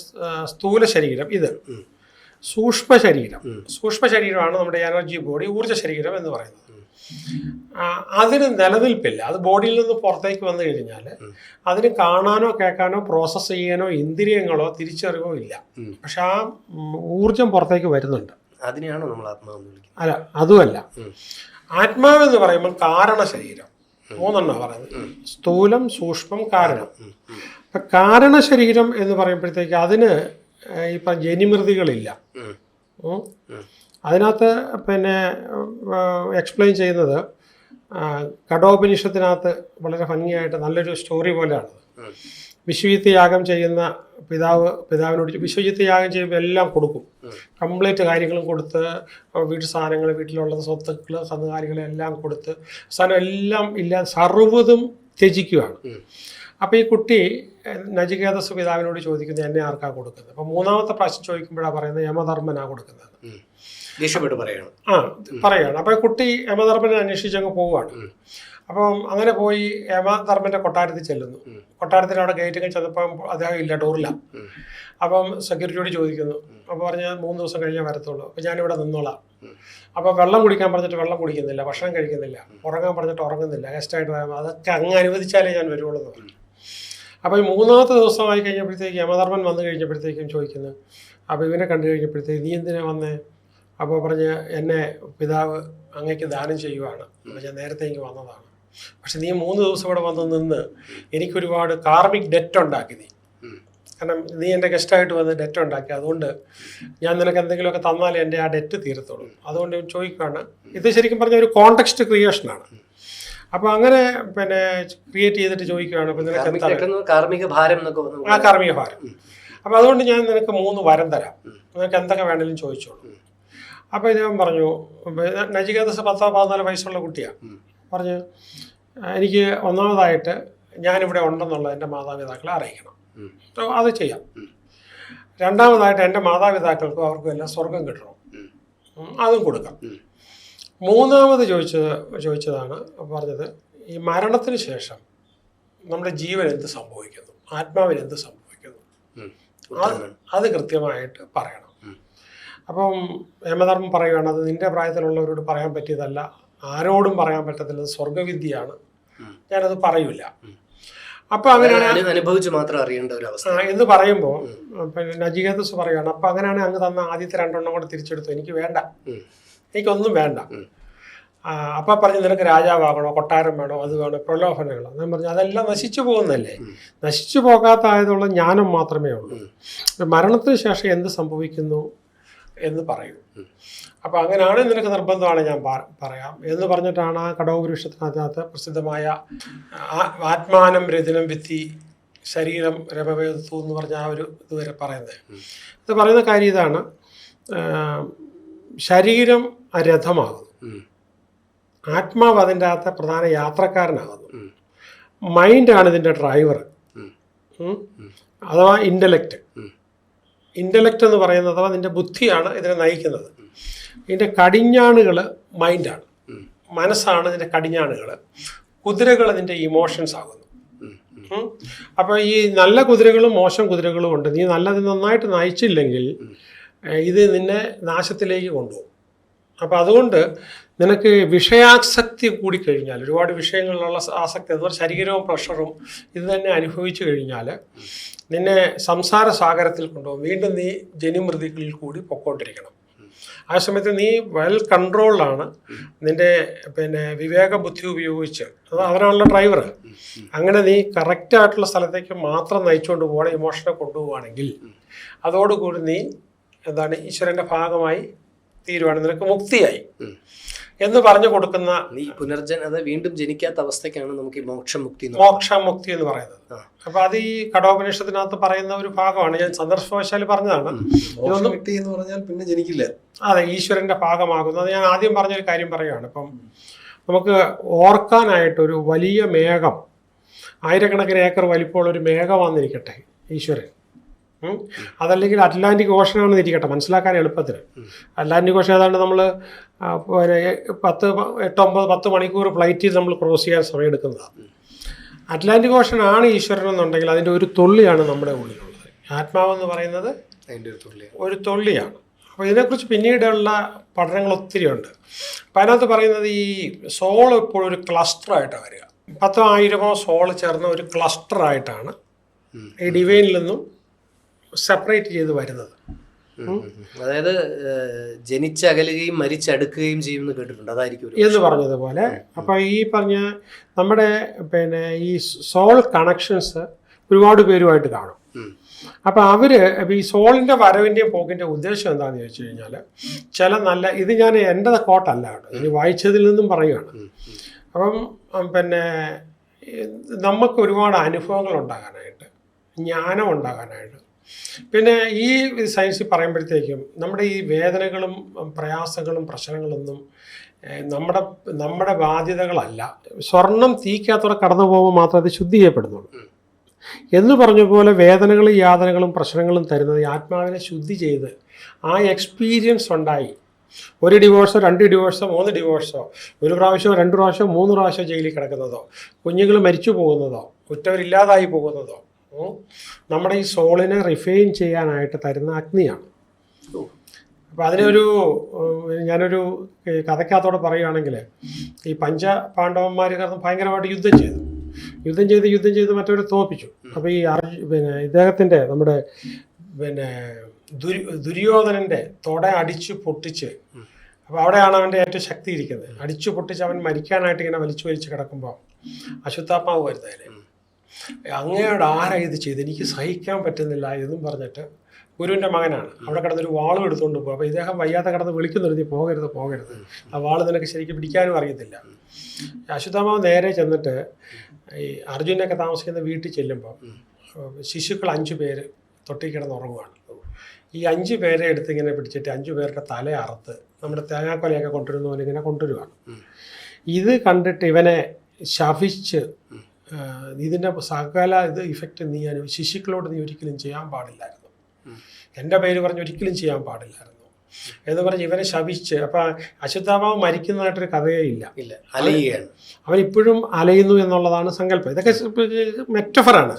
സ്ഥൂല ശരീരം, ഇത് സൂക്ഷ്മ ശരീരമാണ് നമ്മുടെ എനർജി ബോഡി, ഊർജ്ജ ശരീരം എന്ന് പറയുന്നത്. അതിന് നിലനിൽപ്പില്ല. അത് ബോഡിയിൽ നിന്ന് പുറത്തേക്ക് വന്നു കഴിഞ്ഞാൽ അതിന് കാണാനോ കേൾക്കാനോ പ്രോസസ്സ് ചെയ്യാനോ ഇന്ദ്രിയങ്ങളോ തിരിച്ചറിവോ ഇല്ല. പക്ഷെ ആ ഊർജം പുറത്തേക്ക് വരുന്നുണ്ട്. അതിനെയാണോ നമ്മൾ ആത്മാവ് എന്ന് വിളിക്കുന്നത്? അല്ല, അതുമല്ല. ആത്മാവെന്ന് പറയുമ്പോൾ കാരണ ശരീരം 3 പറയുന്നത്: സ്ഥൂലം, സൂക്ഷ്മം, കാരണം. അപ്പം കാരണ ശരീരം എന്ന് പറയുമ്പോഴത്തേക്ക് അതിന് ഇപ്പം ജനിമൃതികളില്ല. അതിനകത്ത് പിന്നെ എക്സ്പ്ലെയിൻ ചെയ്യുന്നത് കഠോപനിഷത്തിനകത്ത് വളരെ ഭംഗിയായിട്ട് നല്ലൊരു സ്റ്റോറി പോലെയാണ്. വിശ്വജിത്ത് യാഗം ചെയ്യുന്ന പിതാവിനോട് വിശ്വജിത്ത് യാഗം ചെയ്യുമ്പോൾ എല്ലാം കൊടുക്കും, കംപ്ലീറ്റ് കാര്യങ്ങളും കൊടുത്ത്, വീട്ടു സാധനങ്ങൾ, വീട്ടിലുള്ള സ്വത്തുക്കൾ, കന്നുകാലികളെല്ലാം കൊടുത്ത് സാധനം എല്ലാം ഇല്ലാതെ സർവ്വതും ത്യജിക്കുകയാണ്. അപ്പോൾ ഈ കുട്ടി നചികേതസ് പിതാവിനോട് ചോദിക്കുന്നത് എന്നെ ആർക്കാ കൊടുക്കുന്നത്. അപ്പം മൂന്നാമത്തെ പ്രാവശ്യം ചോദിക്കുമ്പോഴാണ് പറയുന്നത് യമധർമ്മനാ കൊടുക്കുന്നത്. ദേഷ്യപ്പെട്ട് പറയണം. പറയുകയാണ്. അപ്പോൾ കുട്ടി യമധർമ്മനെ അന്വേഷിച്ച് അങ്ങ് പോവുകയാണ്. അപ്പം അങ്ങനെ പോയി യമധർമ്മൻ്റെ കൊട്ടാരത്തിൽ ചെല്ലുന്നു. കൊട്ടാരത്തിൽ അവിടെ ഗേറ്റൊക്കെ ചെന്നപ്പം അദ്ദേഹം ഇല്ല, ഡോറില്ല. അപ്പം സെക്യൂരിറ്റിയോട് ചോദിക്കുന്നു. അപ്പോൾ പറഞ്ഞാൽ 3 ദിവസം കഴിഞ്ഞാൽ വരത്തുള്ളൂ, അപ്പോൾ ഞാനിവിടെ നിന്നോളാം. അപ്പോൾ വെള്ളം കുടിക്കാൻ പറഞ്ഞിട്ട് വെള്ളം കുടിക്കുന്നില്ല, ഭക്ഷണം കഴിക്കുന്നില്ല, ഉറങ്ങാൻ പറഞ്ഞിട്ട് ഉറങ്ങുന്നില്ല, ഗസ്റ്റായിട്ട് വരുമ്പോൾ അതൊക്കെ അങ്ങ് അനുവദിച്ചാലേ ഞാൻ വരുള്ളൂ എന്ന് പറഞ്ഞു. അപ്പോൾ ഈ 3ാമത്തെ ദിവസമായി കഴിഞ്ഞപ്പോഴത്തേക്ക് യമധർമ്മൻ വന്നു കഴിഞ്ഞപ്പോഴത്തേക്കും ചോദിക്കുന്നു, അപ്പോൾ ഇവനെ കണ്ടു കഴിഞ്ഞപ്പോഴത്തേക്ക് നീ എന്തിനാ വന്നേ? അപ്പോൾ പറഞ്ഞ് എന്നെ പിതാവ് അങ്ങേക്ക് ദാനം ചെയ്യുവാണ്, ഞാൻ നേരത്തെ ഇങ്ങ് വന്നതാണ്. പക്ഷെ നീ 3 ദിവസം ഇവിടെ വന്ന് നിന്ന് എനിക്കൊരുപാട് കാർമിക് ഡെറ്റ് ഉണ്ടാക്കി. നീ കാരണം നീ എൻ്റെ ഗസ്റ്റായിട്ട് വന്ന് ഡെറ്റ് ഉണ്ടാക്കി, അതുകൊണ്ട് ഞാൻ നിനക്ക് എന്തെങ്കിലുമൊക്കെ തന്നാലേ എൻ്റെ ആ ഡെറ്റ് തീരത്തുള്ളൂ. അതുകൊണ്ട് ചോദിക്കുകയാണ്. ഇത് ശരിക്കും പറഞ്ഞ ഒരു കോണ്ടെക്സ്റ്റ് ക്രിയേഷനാണ്. അപ്പോൾ അങ്ങനെ പിന്നെ ക്രിയേറ്റ് ചെയ്തിട്ട് ചോദിക്കുകയാണ്, അപ്പോൾ നിനക്ക് എന്താ കാർമിക ഭാരം. ആ കാർമിക ഭാരം. അപ്പോൾ അതുകൊണ്ട് ഞാൻ നിനക്ക് 3 വരം തരാം, നിനക്ക് എന്തൊക്കെ വേണമെങ്കിലും ചോദിച്ചോളൂ. അപ്പോൾ ഇദ്ദേഹം പറഞ്ഞു, നചികേതസ് 14 വയസ്സുള്ള കുട്ടിയാണ്. പറഞ്ഞ് എനിക്ക് ഒന്നാമതായിട്ട് ഞാനിവിടെ ഉണ്ടെന്നുള്ളത് എൻ്റെ മാതാപിതാക്കളെ അറിയിക്കണം, അത് ചെയ്യാം. രണ്ടാമതായിട്ട് എൻ്റെ മാതാപിതാക്കൾക്കും അവർക്കും എല്ലാം സ്വർഗം കിട്ടണം, അതും കൊടുക്കാം. മൂന്നാമത് ചോദിച്ചതാണ് പറഞ്ഞത്, ഈ മരണത്തിന് ശേഷം നമ്മുടെ ജീവൻ എന്ത് സംഭവിക്കുന്നു, ആത്മാവിന് എന്ത് സംഭവിക്കുന്നു, അത് കൃത്യമായിട്ട് പറയണം. അപ്പം യമധർമ്മം പറയുകയാണ്, അത് നിൻ്റെ പ്രായത്തിലുള്ളവരോട് പറയാൻ പറ്റിയതല്ല, ആരോടും പറയാൻ പറ്റത്തില്ല, സ്വർഗവിദ്യയാണ്, ഞാനത് പറയൂല. അപ്പൊ അങ്ങനെയാണ് അനുഭവിച്ച് മാത്രം അറിയേണ്ട ഒരു അവസ്ഥ എന്ന് പറയുമ്പോൾ പിന്നെ നചികേതസ് പറയുകയാണ്, അപ്പൊ അങ്ങനെയാണ് അങ്ങ് തന്ന ആദ്യത്തെ 2 എണ്ണം കൂടെ തിരിച്ചെടുത്തു, എനിക്ക് വേണ്ട, എനിക്കൊന്നും വേണ്ട. അപ്പൊ പറഞ്ഞു നിനക്ക് രാജാവാകണോ, കൊട്ടാരം വേണോ, അത് വേണോ, പ്രലോഭനങ്ങളോ. ഞാൻ പറഞ്ഞു അതെല്ലാം നശിച്ചു പോകുന്നല്ലേ, നശിച്ചു പോകാത്തതായതുള്ള ജ്ഞാനം മാത്രമേ ഉള്ളൂ. മരണത്തിന് ശേഷം എന്ത് സംഭവിക്കുന്നു എന്ന് പറയൂ. അപ്പോൾ അങ്ങനെയാണ് നിനക്ക് നിർബന്ധമാണ് ഞാൻ പറയാം എന്ന് പറഞ്ഞിട്ടാണ് ആ കടോപുരുഷത്തിനകത്ത് പ്രസിദ്ധമായ ആത്മാനം രതിനം വിത്തി ശരീരം രമവേദത്തു എന്ന് പറഞ്ഞ ആ ഒരു ഇതുവരെ പറയുന്നത്. ഇത് പറയുന്ന കാര്യം ഇതാണ്, ശരീരം രഥമാകുന്നു, ആത്മാവ് അതിൻ്റെ അകത്തെ പ്രധാന യാത്രക്കാരനാകുന്നു, മൈൻഡാണ് ഇതിൻ്റെ ഡ്രൈവർ അഥവാ ഇൻ്റലക്റ്റ്. ഇൻ്റലക്റ്റ് എന്ന് പറയുന്നത് അഥവാ നിൻ്റെ ബുദ്ധിയാണ് ഇതിനെ നയിക്കുന്നത്. ഇതിൻ്റെ കടിഞ്ഞാണുകൾ മൈൻഡാണ്, മനസ്സാണ് ഇതിൻ്റെ കടിഞ്ഞാണുകൾ, കുതിരകൾ ഇതിൻ്റെ ഇമോഷൻസ് ആകുന്നു. അപ്പോൾ ഈ നല്ല കുതിരകളും മോശം കുതിരകളും ഉണ്ട്. നീ നല്ലത് നന്നായിട്ട് നയിച്ചില്ലെങ്കിൽ ഇത് നിന്നെ നാശത്തിലേക്ക് കൊണ്ടുപോകും. അപ്പോൾ അതുകൊണ്ട് നിനക്ക് വിഷയാസക്തി കൂടിക്കഴിഞ്ഞാൽ, ഒരുപാട് വിഷയങ്ങളിലുള്ള ആസക്തി, അതുപോലെ ശരീരവും പ്രഷറും ഇത് തന്നെ അനുഭവിച്ചു കഴിഞ്ഞാൽ നിന്നെ സംസാര സാഗരത്തിൽ കൊണ്ടുപോകും. വീണ്ടും നീ ജനിമൃതികളിൽ കൂടി പൊക്കോണ്ടിരിക്കണം. ആ സമയത്ത് നീ വെൽ കൺട്രോൾഡാണ്, നിൻ്റെ പിന്നെ വിവേക ബുദ്ധി ഉപയോഗിച്ച്, അത് അവനാണല്ലോ ഡ്രൈവർ. അങ്ങനെ നീ കറക്റ്റായിട്ടുള്ള സ്ഥലത്തേക്ക് മാത്രം നയിച്ചുകൊണ്ട് പോകണം, ഇമോഷനെ കൊണ്ടുപോവുകയാണെങ്കിൽ അതോടുകൂടി നീ എന്താണ് ഈശ്വരൻ്റെ ഭാഗമായി തീരുവാണ്, നിനക്ക് മുക്തിയായി എന്ന് പറഞ്ഞു കൊടുക്കുന്ന വീണ്ടും ജനിക്കാത്ത അവസ്ഥയ്ക്കാണ് നമുക്ക് മോക്ഷമുക്തി എന്ന് പറയുന്നത്. അപ്പൊ അത് ഈ കഠോപനിഷത്തിനകത്ത് പറയുന്ന ഒരു ഭാഗമാണ്. ഞാൻ സന്ദർഭവശാൽ പറഞ്ഞതാണ്. എന്ന് പറഞ്ഞാൽ പിന്നെ ജനിക്കില്ല. അതെ, ഈശ്വരന്റെ ഭാഗമാകുന്നത്. അത് ഞാൻ ആദ്യം പറഞ്ഞൊരു കാര്യം പറയുകയാണ്. ഇപ്പം നമുക്ക് ഓർക്കാനായിട്ട് ഒരു വലിയ മേഘം, ആയിരക്കണക്കിന് ഏക്കർ വലിപ്പമുള്ള ഒരു മേഘമാണെന്നിരിക്കട്ടെ ഈശ്വരൻ. അതല്ലെങ്കിൽ അറ്റ്ലാന്റിക് ഓഷനാണെന്ന് ഇരിക്കട്ടെ, മനസ്സിലാക്കാൻ എളുപ്പത്തിന്. അറ്റ്ലാന്റിക് ഓഷൻ ഏതാണ്ട് നമ്മൾ 10 മണിക്കൂർ ഫ്ലൈറ്റിൽ നമ്മൾ ക്രോസ് ചെയ്യാൻ സമയമെടുക്കുന്നതാണ്. അറ്റ്ലാന്റിക് ഓഷൻ ആണ് ഈശ്വരൻ എന്നുണ്ടെങ്കിൽ അതിൻ്റെ ഒരു തുള്ളിയാണ് നമ്മുടെ ഉള്ളിലുള്ളത്. ആത്മാവെന്ന് പറയുന്നത് ഒരു തുള്ളിയാണ്. അപ്പോൾ ഇതിനെക്കുറിച്ച് പിന്നീടുള്ള പഠനങ്ങൾ ഒത്തിരി ഉണ്ട്. അപ്പം അതിനകത്ത് പറയുന്നത് ഈ സോൾ ഇപ്പോഴും ഒരു ക്ലസ്റ്ററായിട്ടാണ് വരിക. 10,000 സോൾ ചേർന്ന ഒരു ക്ലസ്റ്ററായിട്ടാണ് ഈ ഡിവൈനിൽ നിന്നും സെപ്പറേറ്റ് ചെയ്ത് വരുന്നത്. അതായത് ജനിച്ചകലുകയും മരിച്ചടുക്കുകയും ചെയ്യുമെന്ന് കേട്ടിട്ടുണ്ട്, അതായിരിക്കും എന്ന് പറഞ്ഞതുപോലെ. അപ്പോൾ ഈ പറഞ്ഞ നമ്മുടെ പിന്നെ ഈ സോൾ കണക്ഷൻസ് ഒരുപാട് പേരുമായിട്ട് കാണും. അപ്പോൾ അവർ ഈ സോളിൻ്റെ വരവിൻ്റെയും പോക്കിൻ്റെയും ഉദ്ദേശം എന്താണെന്ന് ചോദിച്ചു കഴിഞ്ഞാൽ, ചില നല്ല, ഇത് ഞാൻ എൻ്റെ കോട്ടല്ല കേട്ടോ, ഇനി വായിച്ചതിൽ നിന്നും പറയുകയാണ്. അപ്പം പിന്നെ നമുക്ക് ഒരുപാട് അനുഭവങ്ങൾ ഉണ്ടാകാനായിട്ട്, ജ്ഞാനം ഉണ്ടാകാനായിട്ട്, പിന്നെ ഈ സയൻസിൽ പറയുമ്പോഴത്തേക്കും നമ്മുടെ ഈ വേദനകളും പ്രയാസങ്ങളും പ്രശ്നങ്ങളൊന്നും നമ്മുടെ ബാധ്യതകളല്ല. സ്വർണം തീക്കകത്തോടെ കടന്നു പോകുമ്പോൾ മാത്രമേ അത് ശുദ്ധി ചെയ്യപ്പെടുന്നുള്ളൂ. എന്ന് പറഞ്ഞ പോലെ വേദനകളും യാതനകളും പ്രശ്നങ്ങളും തരുന്നത് ഈ ആത്മാവിനെ ശുദ്ധി ചെയ്ത് ആ എക്സ്പീരിയൻസ് ഉണ്ടായി. 1 ഡിവോഴ്സോ 2 ഡിവോഴ്സോ 3 ഡിവോഴ്സോ 1 പ്രാവശ്യമോ 2 പ്രാവശ്യമോ 3 പ്രാവശ്യം ജയിലിൽ കിടക്കുന്നതോ കുഞ്ഞുങ്ങൾ മരിച്ചു പോകുന്നതോ കുറ്റവരില്ലാതായി പോകുന്നതോ നമ്മുടെ ഈ സോളിനെ റിഫൈൻ ചെയ്യാനായിട്ട് തരുന്ന അഗ്നിയാണ്. അപ്പോൾ അതിനൊരു ഞാനൊരു കഥയ്ക്കകത്തോടെ പറയുകയാണെങ്കിൽ ഈ പഞ്ചപാണ്ഡവന്മാർ കാരണം ഭയങ്കരമായിട്ട് യുദ്ധം ചെയ്ത് മറ്റവരെ തോൽപ്പിച്ചു. അപ്പോൾ ഈ ഇദ്ദേഹത്തിൻ്റെ നമ്മുടെ ദുര്യോധനൻ്റെ തൊട അടിച്ചു പൊട്ടിച്ച്, അപ്പോൾ അവിടെയാണ് അവൻ്റെ ഏറ്റവും ശക്തി ഇരിക്കുന്നത്. അടിച്ചു പൊട്ടിച്ച് അവൻ മരിക്കാനായിട്ട് ഇങ്ങനെ വലിച്ചു കിടക്കുമ്പോൾ അശുദ്ധാത്മാവ് വരുന്നതിന് അങ്ങയോട് ആരാ ഇത് ചെയ്ത്, എനിക്ക് സഹിക്കാൻ പറ്റുന്നില്ല എന്നും പറഞ്ഞിട്ട് ഗുരുവിൻ്റെ മകനാണ് അവിടെ കിടന്നൊരു വാളും എടുത്തുകൊണ്ട് പോകും. അപ്പോൾ ഇദ്ദേഹം വയ്യാതെ കിടന്ന് വിളിക്കുന്നിരുത്തി പോകരുത് ആ വാള് നിനക്ക് ശരിക്കും പിടിക്കാനും അറിയത്തില്ല. അശുദ്ധാത്മാവ് നേരെ ചെന്നിട്ട് ഈ അർജുനൊക്കെ താമസിക്കുന്ന വീട്ടിൽ ചെല്ലുമ്പോൾ ശിശുക്കൾ 5 പേര് തൊട്ടി കിടന്ന് ഉറങ്ങുവാണ്. ഈ 5 പേരെ എടുത്ത് ഇങ്ങനെ പിടിച്ചിട്ട് 5 പേരുടെ തല അറുത്ത് നമ്മുടെ തേങ്ങാക്കൊലയൊക്കെ കൊണ്ടുവരുന്ന പോലെ ഇങ്ങനെ കൊണ്ടുവരുവാണ്. ഇത് കണ്ടിട്ട് ഇവനെ ശപിച്ച് ഇതിൻ്റെ സകല ഇഫക്റ്റ് നീ ശിശുക്കളോട് നീ ഒരിക്കലും ചെയ്യാൻ പാടില്ലായിരുന്നു, എൻ്റെ പേര് പറഞ്ഞ് ഒരിക്കലും ചെയ്യാൻ പാടില്ലായിരുന്നു എന്ന് പറഞ്ഞ് ഇവനെ ശപിച്ച്. അപ്പം അശുദ്ധാത്മാവ് മരിക്കുന്നതായിട്ടൊരു കഥയേ ഇല്ല, അവൻ ഇപ്പോഴും അലയുന്നു എന്നുള്ളതാണ് സങ്കല്പം. ഇതൊക്കെ മെറ്റഫറാണ്,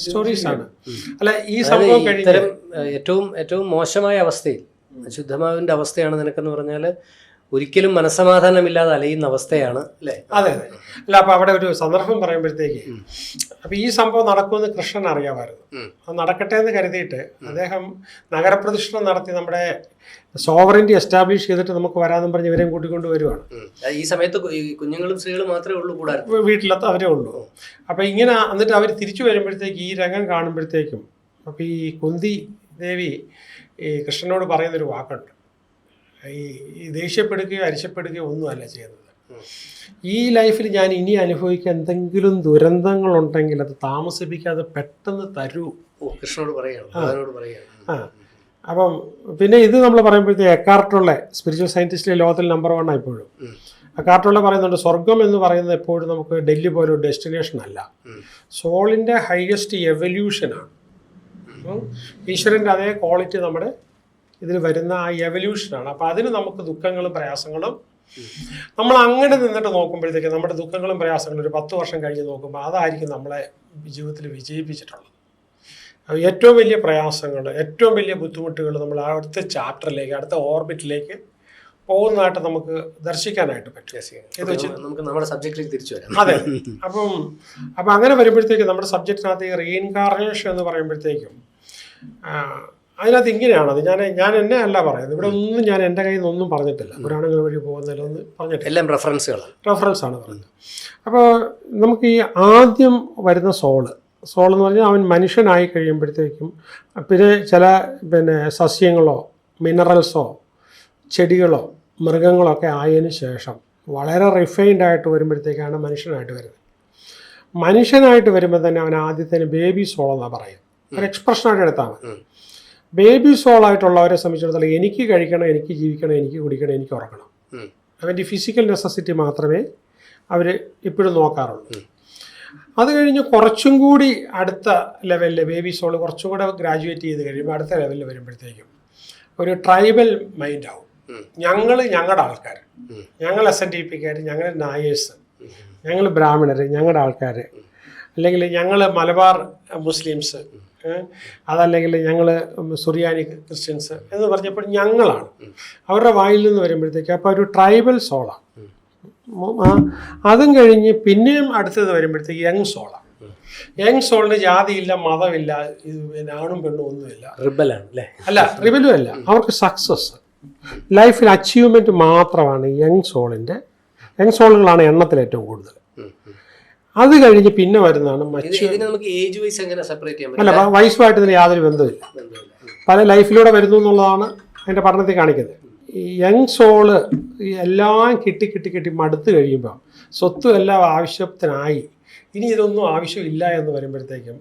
സ്റ്റോറീസാണ്. അല്ല ഈ സംഭവം കഴിഞ്ഞ ഏറ്റവും മോശമായ അവസ്ഥയിൽ അശുദ്ധമാവിൻ്റെ അവസ്ഥയാണ് നിനക്കെന്ന് പറഞ്ഞാൽ ഒരിക്കലും മനസ്സമാധാനമില്ലാതെ അലയുന്ന അവസ്ഥയാണ് അല്ലേ? അതെ. അല്ല അപ്പോൾ അവിടെ ഒരു സന്ദർഭം പറയുമ്പോഴത്തേക്ക് അപ്പോൾ ഈ സംഭവം നടക്കുമെന്ന് കൃഷ്ണൻ അറിയാമായിരുന്നു. അത് നടക്കട്ടെ എന്ന് കരുതിയിട്ട് അദ്ദേഹം നഗരപ്രദക്ഷിണം നടത്തി നമ്മുടെ സോവറിറ്റി എസ്റ്റാബ്ലിഷ് ചെയ്തിട്ട് നമുക്ക് വരാമെന്നും പറഞ്ഞ് ഇവരെയും കൂട്ടിക്കൊണ്ട് വരുവാണ്. ഈ സമയത്ത് കുഞ്ഞുങ്ങളും സ്ത്രീകളും മാത്രമേ ഉള്ളൂ, കൂടാതെ വീട്ടിലത്തെ അവരേ ഉള്ളൂ. അപ്പോൾ ഇങ്ങനെ എന്നിട്ട് അവർ തിരിച്ചു വരുമ്പോഴത്തേക്ക് ഈ രംഗം കാണുമ്പോഴത്തേക്കും അപ്പോൾ ഈ കുന്തി ദേവി ഈ കൃഷ്ണനോട് പറയുന്നൊരു വാക്കുണ്ട്, ഈ ദേഷ്യപ്പെടുകയോ അരിശപ്പെടുകയോ ഒന്നുമല്ല ചെയ്യുന്നത്. ഈ ലൈഫിൽ ഞാൻ ഇനി അനുഭവിക്കാൻ എന്തെങ്കിലും ദുരന്തങ്ങളുണ്ടെങ്കിൽ അത് താമസിപ്പിക്കാതെ പെട്ടെന്ന് തരൂ. കൃഷ്ണനോട് പറയുകയാണ്. അപ്പം പിന്നെ ഇത് നമ്മൾ പറയുമ്പോഴത്തേക്ക് എക്കാർട്ടുള്ള സ്പിരിച്വൽ സയൻറ്റിസ്റ്റിലെ ലോകത്തിൽ നമ്പർ 1 ഇപ്പോഴും എക്കാർട്ടുള്ള പറയുന്നുണ്ട്, സ്വർഗം എന്ന് പറയുന്നത് എപ്പോഴും നമുക്ക് ഡൽഹി പോലെ ഒരു ഡെസ്റ്റിനേഷൻ അല്ല, സോളിൻ്റെ ഹയസ്റ്റ് എവല്യൂഷനാണ്. ഈശ്വരൻ്റെ അതേ ക്വാളിറ്റി നമ്മുടെ ഇതിന് വരുന്ന ആ എവല്യൂഷനാണ്. അപ്പോൾ അതിന് നമുക്ക് ദുഃഖങ്ങളും പ്രയാസങ്ങളും നമ്മൾ അങ്ങനെ നിന്നിട്ട് നോക്കുമ്പോഴത്തേക്ക് നമ്മുടെ ദുഃഖങ്ങളും പ്രയാസങ്ങളും ഒരു 10 വർഷം കഴിഞ്ഞ് നോക്കുമ്പോൾ അതായിരിക്കും നമ്മളെ ജീവിതത്തിൽ വിജയിപ്പിച്ചിട്ടുള്ളത്. ഏറ്റവും വലിയ പ്രയാസങ്ങൾ, ഏറ്റവും വലിയ ബുദ്ധിമുട്ടുകൾ നമ്മൾ അടുത്ത ചാപ്റ്ററിലേക്ക്, അടുത്ത ഓർബിറ്റിലേക്ക് പോകുന്നതായിട്ട് നമുക്ക് ദർശിക്കാനായിട്ട് പറ്റും. ഇത് വെച്ച് നമുക്ക് നമ്മുടെ സബ്ജക്റ്റിലേക്ക് തിരിച്ചു വരാം. അതെ. അപ്പം അങ്ങനെ വരുമ്പോഴത്തേക്കും നമ്മുടെ സബ്ജക്റ്റിനകത്ത് ഈ റീഇൻകാർണേഷൻ എന്ന് പറയുമ്പോഴത്തേക്കും അതിനകത്ത് ഇങ്ങനെയാണ്. അത് ഞാൻ എന്നെ അല്ല പറയുന്നത്, ഇവിടെ ഒന്നും ഞാൻ എൻ്റെ കയ്യിൽ നിന്നൊന്നും പറഞ്ഞിട്ടില്ല, പുരാണങ്ങൾ വഴി പോകുന്നതിലൊന്നും പറഞ്ഞിട്ടില്ല, എല്ലാം റെഫറൻസാണ് പറഞ്ഞത്. അപ്പോൾ നമുക്ക് ഈ ആദ്യം വരുന്ന സോൾ എന്ന് പറഞ്ഞാൽ അവൻ മനുഷ്യനായി കഴിയുമ്പോഴത്തേക്കും പിന്നെ സസ്യങ്ങളോ മിനറൽസോ ചെടികളോ മൃഗങ്ങളോ ഒക്കെ ആയതിനു ശേഷം വളരെ റിഫൈൻഡ് ആയിട്ട് വരുമ്പോഴത്തേക്കാണ് മനുഷ്യനായിട്ട് വരുന്നത്. മനുഷ്യനായിട്ട് വരുമ്പോൾ തന്നെ അവൻ ആദ്യത്തേന് ബേബി സോൾ എന്നാണ് പറയുക, ഒരു എക്സ്പ്രഷനായിട്ട് എടുത്താൽ മതി. ബേബി സോളായിട്ടുള്ളവരെ സംബന്ധിച്ചിടത്തോളം എനിക്ക് കഴിക്കണം, എനിക്ക് ജീവിക്കണം, എനിക്ക് കുടിക്കണം, എനിക്ക് ഉറക്കണം, അവൻ്റെ ഫിസിക്കൽ നെസസിറ്റി മാത്രമേ അവർ ഇപ്പോഴും നോക്കാറുള്ളൂ. അത് കഴിഞ്ഞ് കുറച്ചും കൂടി അടുത്ത ലെവലിൽ ബേബി സോൾ കുറച്ചും കൂടെ ഗ്രാജുവേറ്റ് ചെയ്ത് കഴിയുമ്പോൾ അടുത്ത ലെവലിൽ വരുമ്പോഴത്തേക്കും ഒരു ട്രൈബൽ മൈൻഡ് ആവും. ഞങ്ങളുടെ ആൾക്കാർ, ഞങ്ങൾ SNDPക്കാർ, ഞങ്ങൾ നായേഴ്സ്, ഞങ്ങൾ ബ്രാഹ്മണർ, ഞങ്ങളുടെ ആൾക്കാർ, അല്ലെങ്കിൽ ഞങ്ങൾ മലബാർ മുസ്ലിംസ്, അതല്ലെങ്കിൽ ഞങ്ങൾ സുറിയാനി ക്രിസ്ത്യൻസ് എന്ന് പറഞ്ഞപ്പോൾ ഞങ്ങളാണ് അവരുടെ വായിൽ നിന്ന് വരുമ്പോഴത്തേക്ക് അപ്പോൾ ഒരു ട്രൈബൽ സോളാണ്. അതും കഴിഞ്ഞ് പിന്നെയും അടുത്തത് വരുമ്പോഴത്തേക്ക് യങ് സോളാണ്. യങ് സോളിന് ജാതിയില്ല, മതമില്ല, ആണും പെണ്ണും ഒന്നുമില്ല, റിബലും അല്ല. അവർക്ക് സക്സസ്, ലൈഫിൽ അച്ചീവ്മെൻറ്റ് മാത്രമാണ് യങ് സോളുകളാണ് എണ്ണത്തിൽ ഏറ്റവും കൂടുതൽ. അത് കഴിഞ്ഞ് പിന്നെ വരുന്നതാണ് അല്ല, വയസ്സുമായിട്ട് ഇതിന് യാതൊരു ബന്ധമില്ല, പല ലൈഫിലൂടെ വരുന്നു എന്നുള്ളതാണ് അതിൻ്റെ പഠനത്തിൽ കാണിക്കുന്നത്. ഈ യങ് സോള് എല്ലാം കിട്ടി മടുത്ത് കഴിയുമ്പോൾ സ്വത്തും എല്ലാം ആവശ്യത്തിനായി ഇനി ഇതൊന്നും ആവശ്യമില്ല എന്ന് വരുമ്പോഴത്തേക്കും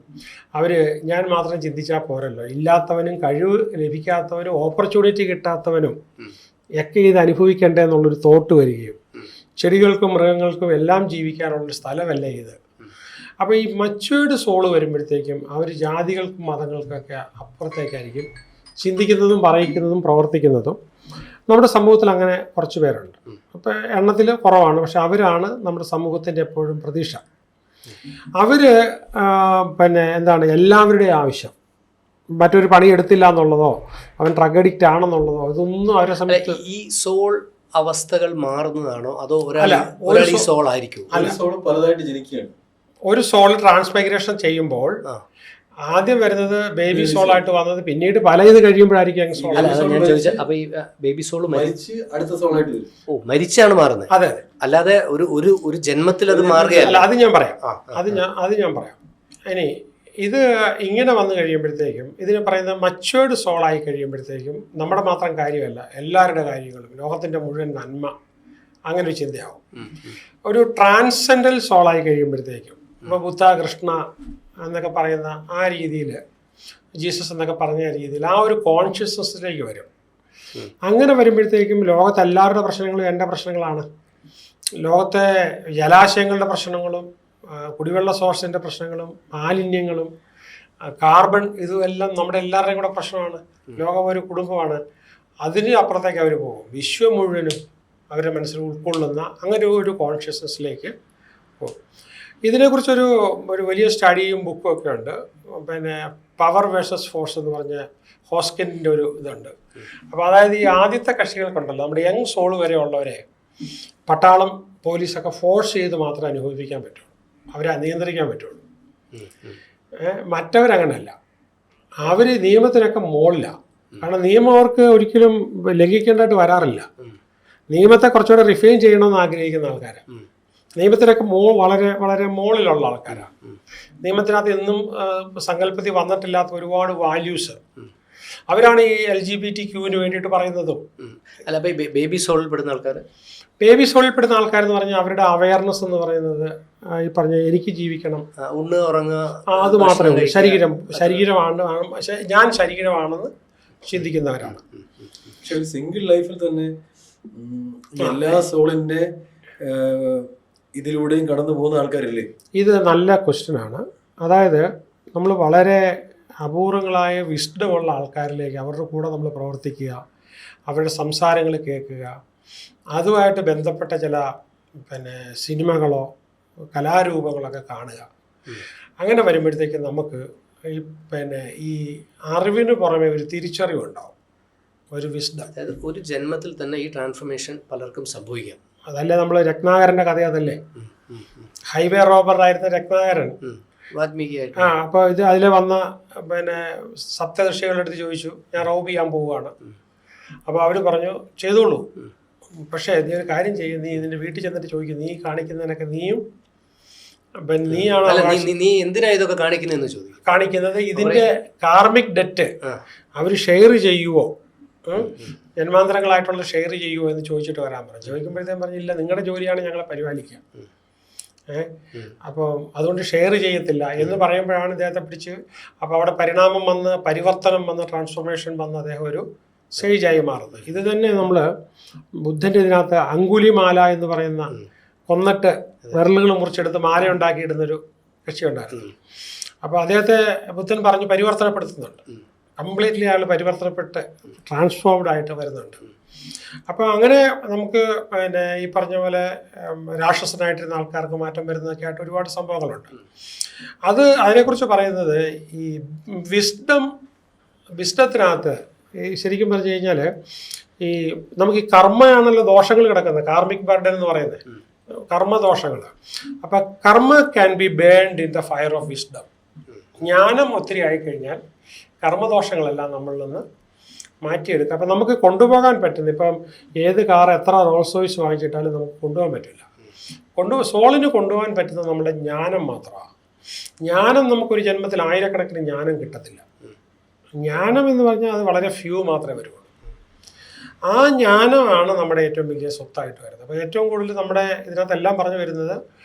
അവർ ഞാൻ മാത്രം ചിന്തിച്ചാൽ പോരല്ലോ, ഇല്ലാത്തവനും കഴിവ് ലഭിക്കാത്തവനും ഓപ്പർച്യൂണിറ്റി കിട്ടാത്തവനും ഒക്കെ ഇത് അനുഭവിക്കണ്ടേ എന്നുള്ളൊരു തോട്ട് വരികയും ചെടികൾക്കും മൃഗങ്ങൾക്കും എല്ലാം ജീവിക്കാനുള്ളൊരു സ്ഥലമല്ല ഇത്. അപ്പോൾ ഈ മച്വേർഡ് സോള് വരുമ്പോഴത്തേക്കും അവർ ജാതികൾക്കും മതങ്ങൾക്കൊക്കെ അപ്പുറത്തേക്കായിരിക്കും ചിന്തിക്കുന്നതും പറയിക്കുന്നതും പ്രവർത്തിക്കുന്നതും. നമ്മുടെ സമൂഹത്തിൽ അങ്ങനെ കുറച്ച് പേരുണ്ട്. അപ്പോൾ എണ്ണത്തിൽ കുറവാണ്, പക്ഷെ അവരാണ് നമ്മുടെ സമൂഹത്തിൻ്റെ എപ്പോഴും പ്രതീക്ഷ. അവർ പിന്നെ എന്താണ് എല്ലാവരുടെയും ആവശ്യം, മറ്റൊരു പണി എടുത്തില്ല എന്നുള്ളതോ അവൻ ഡ്രഗ് അഡിക്റ്റ് ആണെന്നുള്ളതോ ഇതൊന്നും അവരെ സമയത്ത്. ഈ സോൾ അവസ്ഥകൾ മാറുന്നതാണോ അതോ ഒരാൾ ഈ സോൾ ആയിരിക്കും? സോൾ പലതായിട്ട് ജനിക്കുകയാണ്. ഒരു സോൾ ട്രാൻസ്മൈഗ്രേഷൻ ചെയ്യുമ്പോൾ ആദ്യം വരുന്നത് ബേബി സോൾ ആയിട്ട് വന്നത്, പിന്നീട് പല ഇത് കഴിയുമ്പോഴായിരിക്കും സോൾ. ഞാൻ ചോദിച്ചത് അപ്പൊ ഈ ബേബി സോൾ മരിച്ച് അടുത്ത സോളായിട്ട് വരും. ഓ, മരിച്ചാണ് മാറുന്നത്? അതെ, അല്ലാതെ ഒരു ജന്മത്തിൽ അത് മാറുകയല്ല. അത് ഞാൻ പറയാം. അത് ഞാൻ പറയാം. ഇനി ഇത് ഇങ്ങനെ വന്നു കഴിയുമ്പോഴത്തേക്കും ഇതിന് പറയുന്ന മച്വേർഡ് സോളായി കഴിയുമ്പോഴത്തേക്കും നമ്മുടെ മാത്രം കാര്യമല്ല, എല്ലാവരുടെ കാര്യങ്ങളും, ലോകത്തിൻ്റെ മുഴുവൻ നന്മ, അങ്ങനെ ഒരു ചിന്തയാവും. ഒരു ട്രാൻസെൻഡൽ സോളായി കഴിയുമ്പോഴത്തേക്കും ഇപ്പോൾ ബുദ്ധ, കൃഷ്ണ എന്നൊക്കെ പറയുന്ന ആ രീതിയിൽ, ജീസസ് എന്നൊക്കെ പറഞ്ഞ രീതിയിൽ ആ ഒരു കോൺഷ്യസ്നെസ്സിലേക്ക് വരും. അങ്ങനെ വരുമ്പോഴത്തേക്കും ലോകത്തെ എല്ലാവരുടെ പ്രശ്നങ്ങളും എൻ്റെ പ്രശ്നങ്ങളാണ്. ലോകത്തെ ജലാശയങ്ങളുടെ പ്രശ്നങ്ങളും കുടിവെള്ള സോഴ്സിൻ്റെ പ്രശ്നങ്ങളും മാലിന്യങ്ങളും കാർബൺ ഇതുമെല്ലാം നമ്മുടെ എല്ലാവരുടെയും കൂടെ പ്രശ്നമാണ്. ലോകം ഒരു കുടുംബമാണ്. അതിന് അപ്പുറത്തേക്ക് അവർ പോകും. വിശ്വം മുഴുവനും അവരുടെ മനസ്സിൽ ഉൾക്കൊള്ളുന്ന അങ്ങനെ ഒരു കോൺഷ്യസ്നെസ്സിലേക്ക് പോകും. ഇതിനെക്കുറിച്ചൊരു വലിയ സ്റ്റഡിയും ബുക്കും ഒക്കെ ഉണ്ട്. പിന്നെ പവർ വേഴ്സസ് ഫോഴ്സ് എന്ന് പറഞ്ഞ ഹോസ്കിൻ്റെ ഒരു ഇതുണ്ട്. അപ്പോൾ അതായത് ഈ ആദ്യത്തെ കക്ഷികൾക്കുണ്ടല്ലോ, നമ്മുടെ യങ് സോൾ വരെ ഉള്ളവരെ പട്ടാളം, പോലീസൊക്കെ ഫോഴ്സ് ചെയ്ത് മാത്രമേ അനുഭവിപ്പിക്കാൻ പറ്റുള്ളൂ, അവരെ നിയന്ത്രിക്കാൻ പറ്റുള്ളൂ. മറ്റവരങ്ങനെയല്ല, അവർ നിയമത്തിനൊക്കെ മുകളിലാണ്. കാരണം നിയമം അവർക്ക് ഒരിക്കലും ലംഘിക്കേണ്ടതായിട്ട് വരാറില്ല. നിയമത്തെ കുറച്ചുകൂടെ റിഫൈൻ ചെയ്യണമെന്ന് ആഗ്രഹിക്കുന്ന ആൾക്കാരാണ്. നിയമത്തിനൊക്കെ വളരെ വളരെ മുകളിലുള്ള ആൾക്കാരാണ്. നിയമത്തിനകത്ത് എന്നും സങ്കല്പത്തിൽ വന്നിട്ടില്ലാത്ത ഒരുപാട് വാല്യൂസ് അവരാണ് ഈ LGBTQ വേണ്ടിയിട്ട് പറയുന്നതും. അല്ല, ബേബി സോളിൽ പെടുന്ന ആൾക്കാർ, ബേബി സോളിൽ പെടുന്ന ആൾക്കാരെന്ന് പറഞ്ഞാൽ അവരുടെ അവയർനെസ് എന്ന് പറയുന്നത് ഈ പറഞ്ഞ എനിക്ക് ജീവിക്കണം, ഉണ്ണ് ഉറങ്ങുക, അത് മാത്രമേ ഉള്ളൂ. ശരീരമാണ്, ഞാൻ ശരീരമാണെന്ന് ചിന്തിക്കുന്നവരാണ്. പക്ഷെ ഒരു സിംഗിൾ ലൈഫിൽ തന്നെ എല്ലാ സോളിന്റെ ഇതിലൂടെയും കടന്നു പോകുന്ന ആൾക്കാരില്ലേ? ഇത് നല്ല ക്വസ്റ്റ്യനാണ്. അതായത് നമ്മൾ വളരെ അപൂർവങ്ങളായ വിസ്ഡമുള്ള ആൾക്കാരിലേക്ക് അവരുടെ കൂടെ നമ്മൾ പ്രവർത്തിക്കുക, അവരുടെ സംസാരങ്ങൾ കേൾക്കുക, അതുമായിട്ട് ബന്ധപ്പെട്ട ചില സിനിമകളോ കലാരൂപങ്ങളൊക്കെ കാണുക. അങ്ങനെ വരുമ്പോഴത്തേക്കും നമുക്ക് ഈ അറിവിന് പുറമെ ഒരു തിരിച്ചറിവുണ്ടാവും, ഒരു വിസ്ഡം. അതായത് ഒരു ജന്മത്തിൽ തന്നെ ഈ ട്രാൻസ്ഫോർമേഷൻ പലർക്കും സംഭവിക്കാം. അതല്ലേ നമ്മൾ രത്നാകരൻ്റെ കഥ, അതല്ലേ ഹൈവേ റോബറായിരുന്ന രത്നാകരൻ. അപ്പോൾ ഇത് അതിൽ വന്ന സപ്തദർശികളുടെ അടുത്ത് ചോദിച്ചു, ഞാൻ റോബ് ചെയ്യാൻ പോവുകയാണ്. അപ്പോൾ അവർ പറഞ്ഞു ചെയ്തോളൂ, പക്ഷേ നീ ഒരു കാര്യം ചെയ്യും, നീ ഇതിൻ്റെ വീട്ടിൽ ചെന്നിട്ട് ചോദിക്കും, നീ കാണിക്കുന്നതിനൊക്കെ നീയാണ് നീ എന്തിനാ ഇതൊക്കെ കാണിക്കുന്നതെന്ന് ചോദിക്കും. കാണിക്കുന്നത് ഇതിൻ്റെ കാർമിക് ഡെറ്റ് അവർ ഷെയർ ചെയ്യുവോ, ജന്മാന്തരങ്ങളായിട്ടുള്ള ഷെയർ ചെയ്യുമോ എന്ന് ചോദിച്ചിട്ട് വരാൻ പറഞ്ഞു. ചോദിക്കുമ്പോഴത്തേക്കും പറഞ്ഞില്ല, നിങ്ങളുടെ ജോലിയാണ് ഞങ്ങളെ പരിപാലിക്കുക, അപ്പോൾ അതുകൊണ്ട് ഷെയർ ചെയ്യത്തില്ല എന്ന് പറയുമ്പോഴാണ് ഇദ്ദേഹത്തെ പിടിച്ച്. അപ്പോൾ അവിടെ പരിണാമം വന്ന്, പരിവർത്തനം വന്ന്, ട്രാൻസ്ഫോർമേഷൻ വന്ന് അദ്ദേഹം ഒരു സേജായി മാറുന്നത്. ഇത് തന്നെ നമ്മൾ ബുദ്ധൻ്റെ ഇതിനകത്ത് അങ്കുലിമാല എന്ന് പറയുന്ന കൊന്നിട്ട് വിരലുകൾ മുറിച്ചെടുത്ത് മാല ഉണ്ടാക്കിയിടുന്നൊരു കക്ഷിയുണ്ടായിരുന്നു. അപ്പോൾ അദ്ദേഹത്തെ ബുദ്ധൻ പറഞ്ഞ് പരിവർത്തനപ്പെടുത്തുന്നുണ്ട്. കംപ്ലീറ്റ്ലി അയാൾ പരിവർത്തനപ്പെട്ട് ട്രാൻസ്ഫോംഡ് ആയിട്ട് വരുന്നുണ്ട്. അപ്പോൾ അങ്ങനെ നമുക്ക് ഈ പറഞ്ഞ പോലെ രാക്ഷസനായിട്ടിരുന്ന ആൾക്കാർക്ക് മാറ്റം വരുന്നതൊക്കെ ആയിട്ട് ഒരുപാട് സംഭവങ്ങളുണ്ട്. അതിനെക്കുറിച്ച് പറയുന്നത് ഈ വിസ്ഡത്തിനകത്ത് ശരിക്കും പറഞ്ഞു കഴിഞ്ഞാൽ ഈ നമുക്ക് ഈ കർമ്മയാണല്ലോ ദോഷങ്ങൾ കിടക്കുന്നത്, കാർമിക് ബർഡൻ എന്ന് പറയുന്നത്, കർമ്മദോഷങ്ങൾ. അപ്പം കർമ്മ can be burned in the fire of wisdom. ജ്ഞാനം ഒത്തിരി ആയിക്കഴിഞ്ഞാൽ കർമ്മദോഷങ്ങളെല്ലാം നമ്മളിൽ നിന്ന് മാറ്റിയെടുക്കുക. അപ്പം നമുക്ക് കൊണ്ടുപോകാൻ പറ്റുന്ന, ഇപ്പം ഏത് കാർ എത്ര റോൾസ് റോയ്സ് വാങ്ങിച്ചിട്ടാലും നമുക്ക് കൊണ്ടുപോകാൻ പറ്റില്ല. സോളിന് കൊണ്ടുപോകാൻ പറ്റുന്നത് നമ്മുടെ ജ്ഞാനം മാത്രമാണ്. ജ്ഞാനം നമുക്കൊരു ജന്മത്തിൽ ആയിരക്കണക്കിന് ജ്ഞാനം കിട്ടത്തില്ല. ജ്ഞാനം എന്ന് പറഞ്ഞാൽ അത് വളരെ ഫ്യൂ മാത്രമേ വരുള്ളൂ. ആ ജ്ഞാനമാണ് നമ്മുടെ ഏറ്റവും വലിയ സ്വത്തായിട്ട് വരുന്നത്. അപ്പോൾ ഏറ്റവും കൂടുതൽ നമ്മുടെ ഇതിനകത്തെല്ലാം പറഞ്ഞു വരുന്നത്,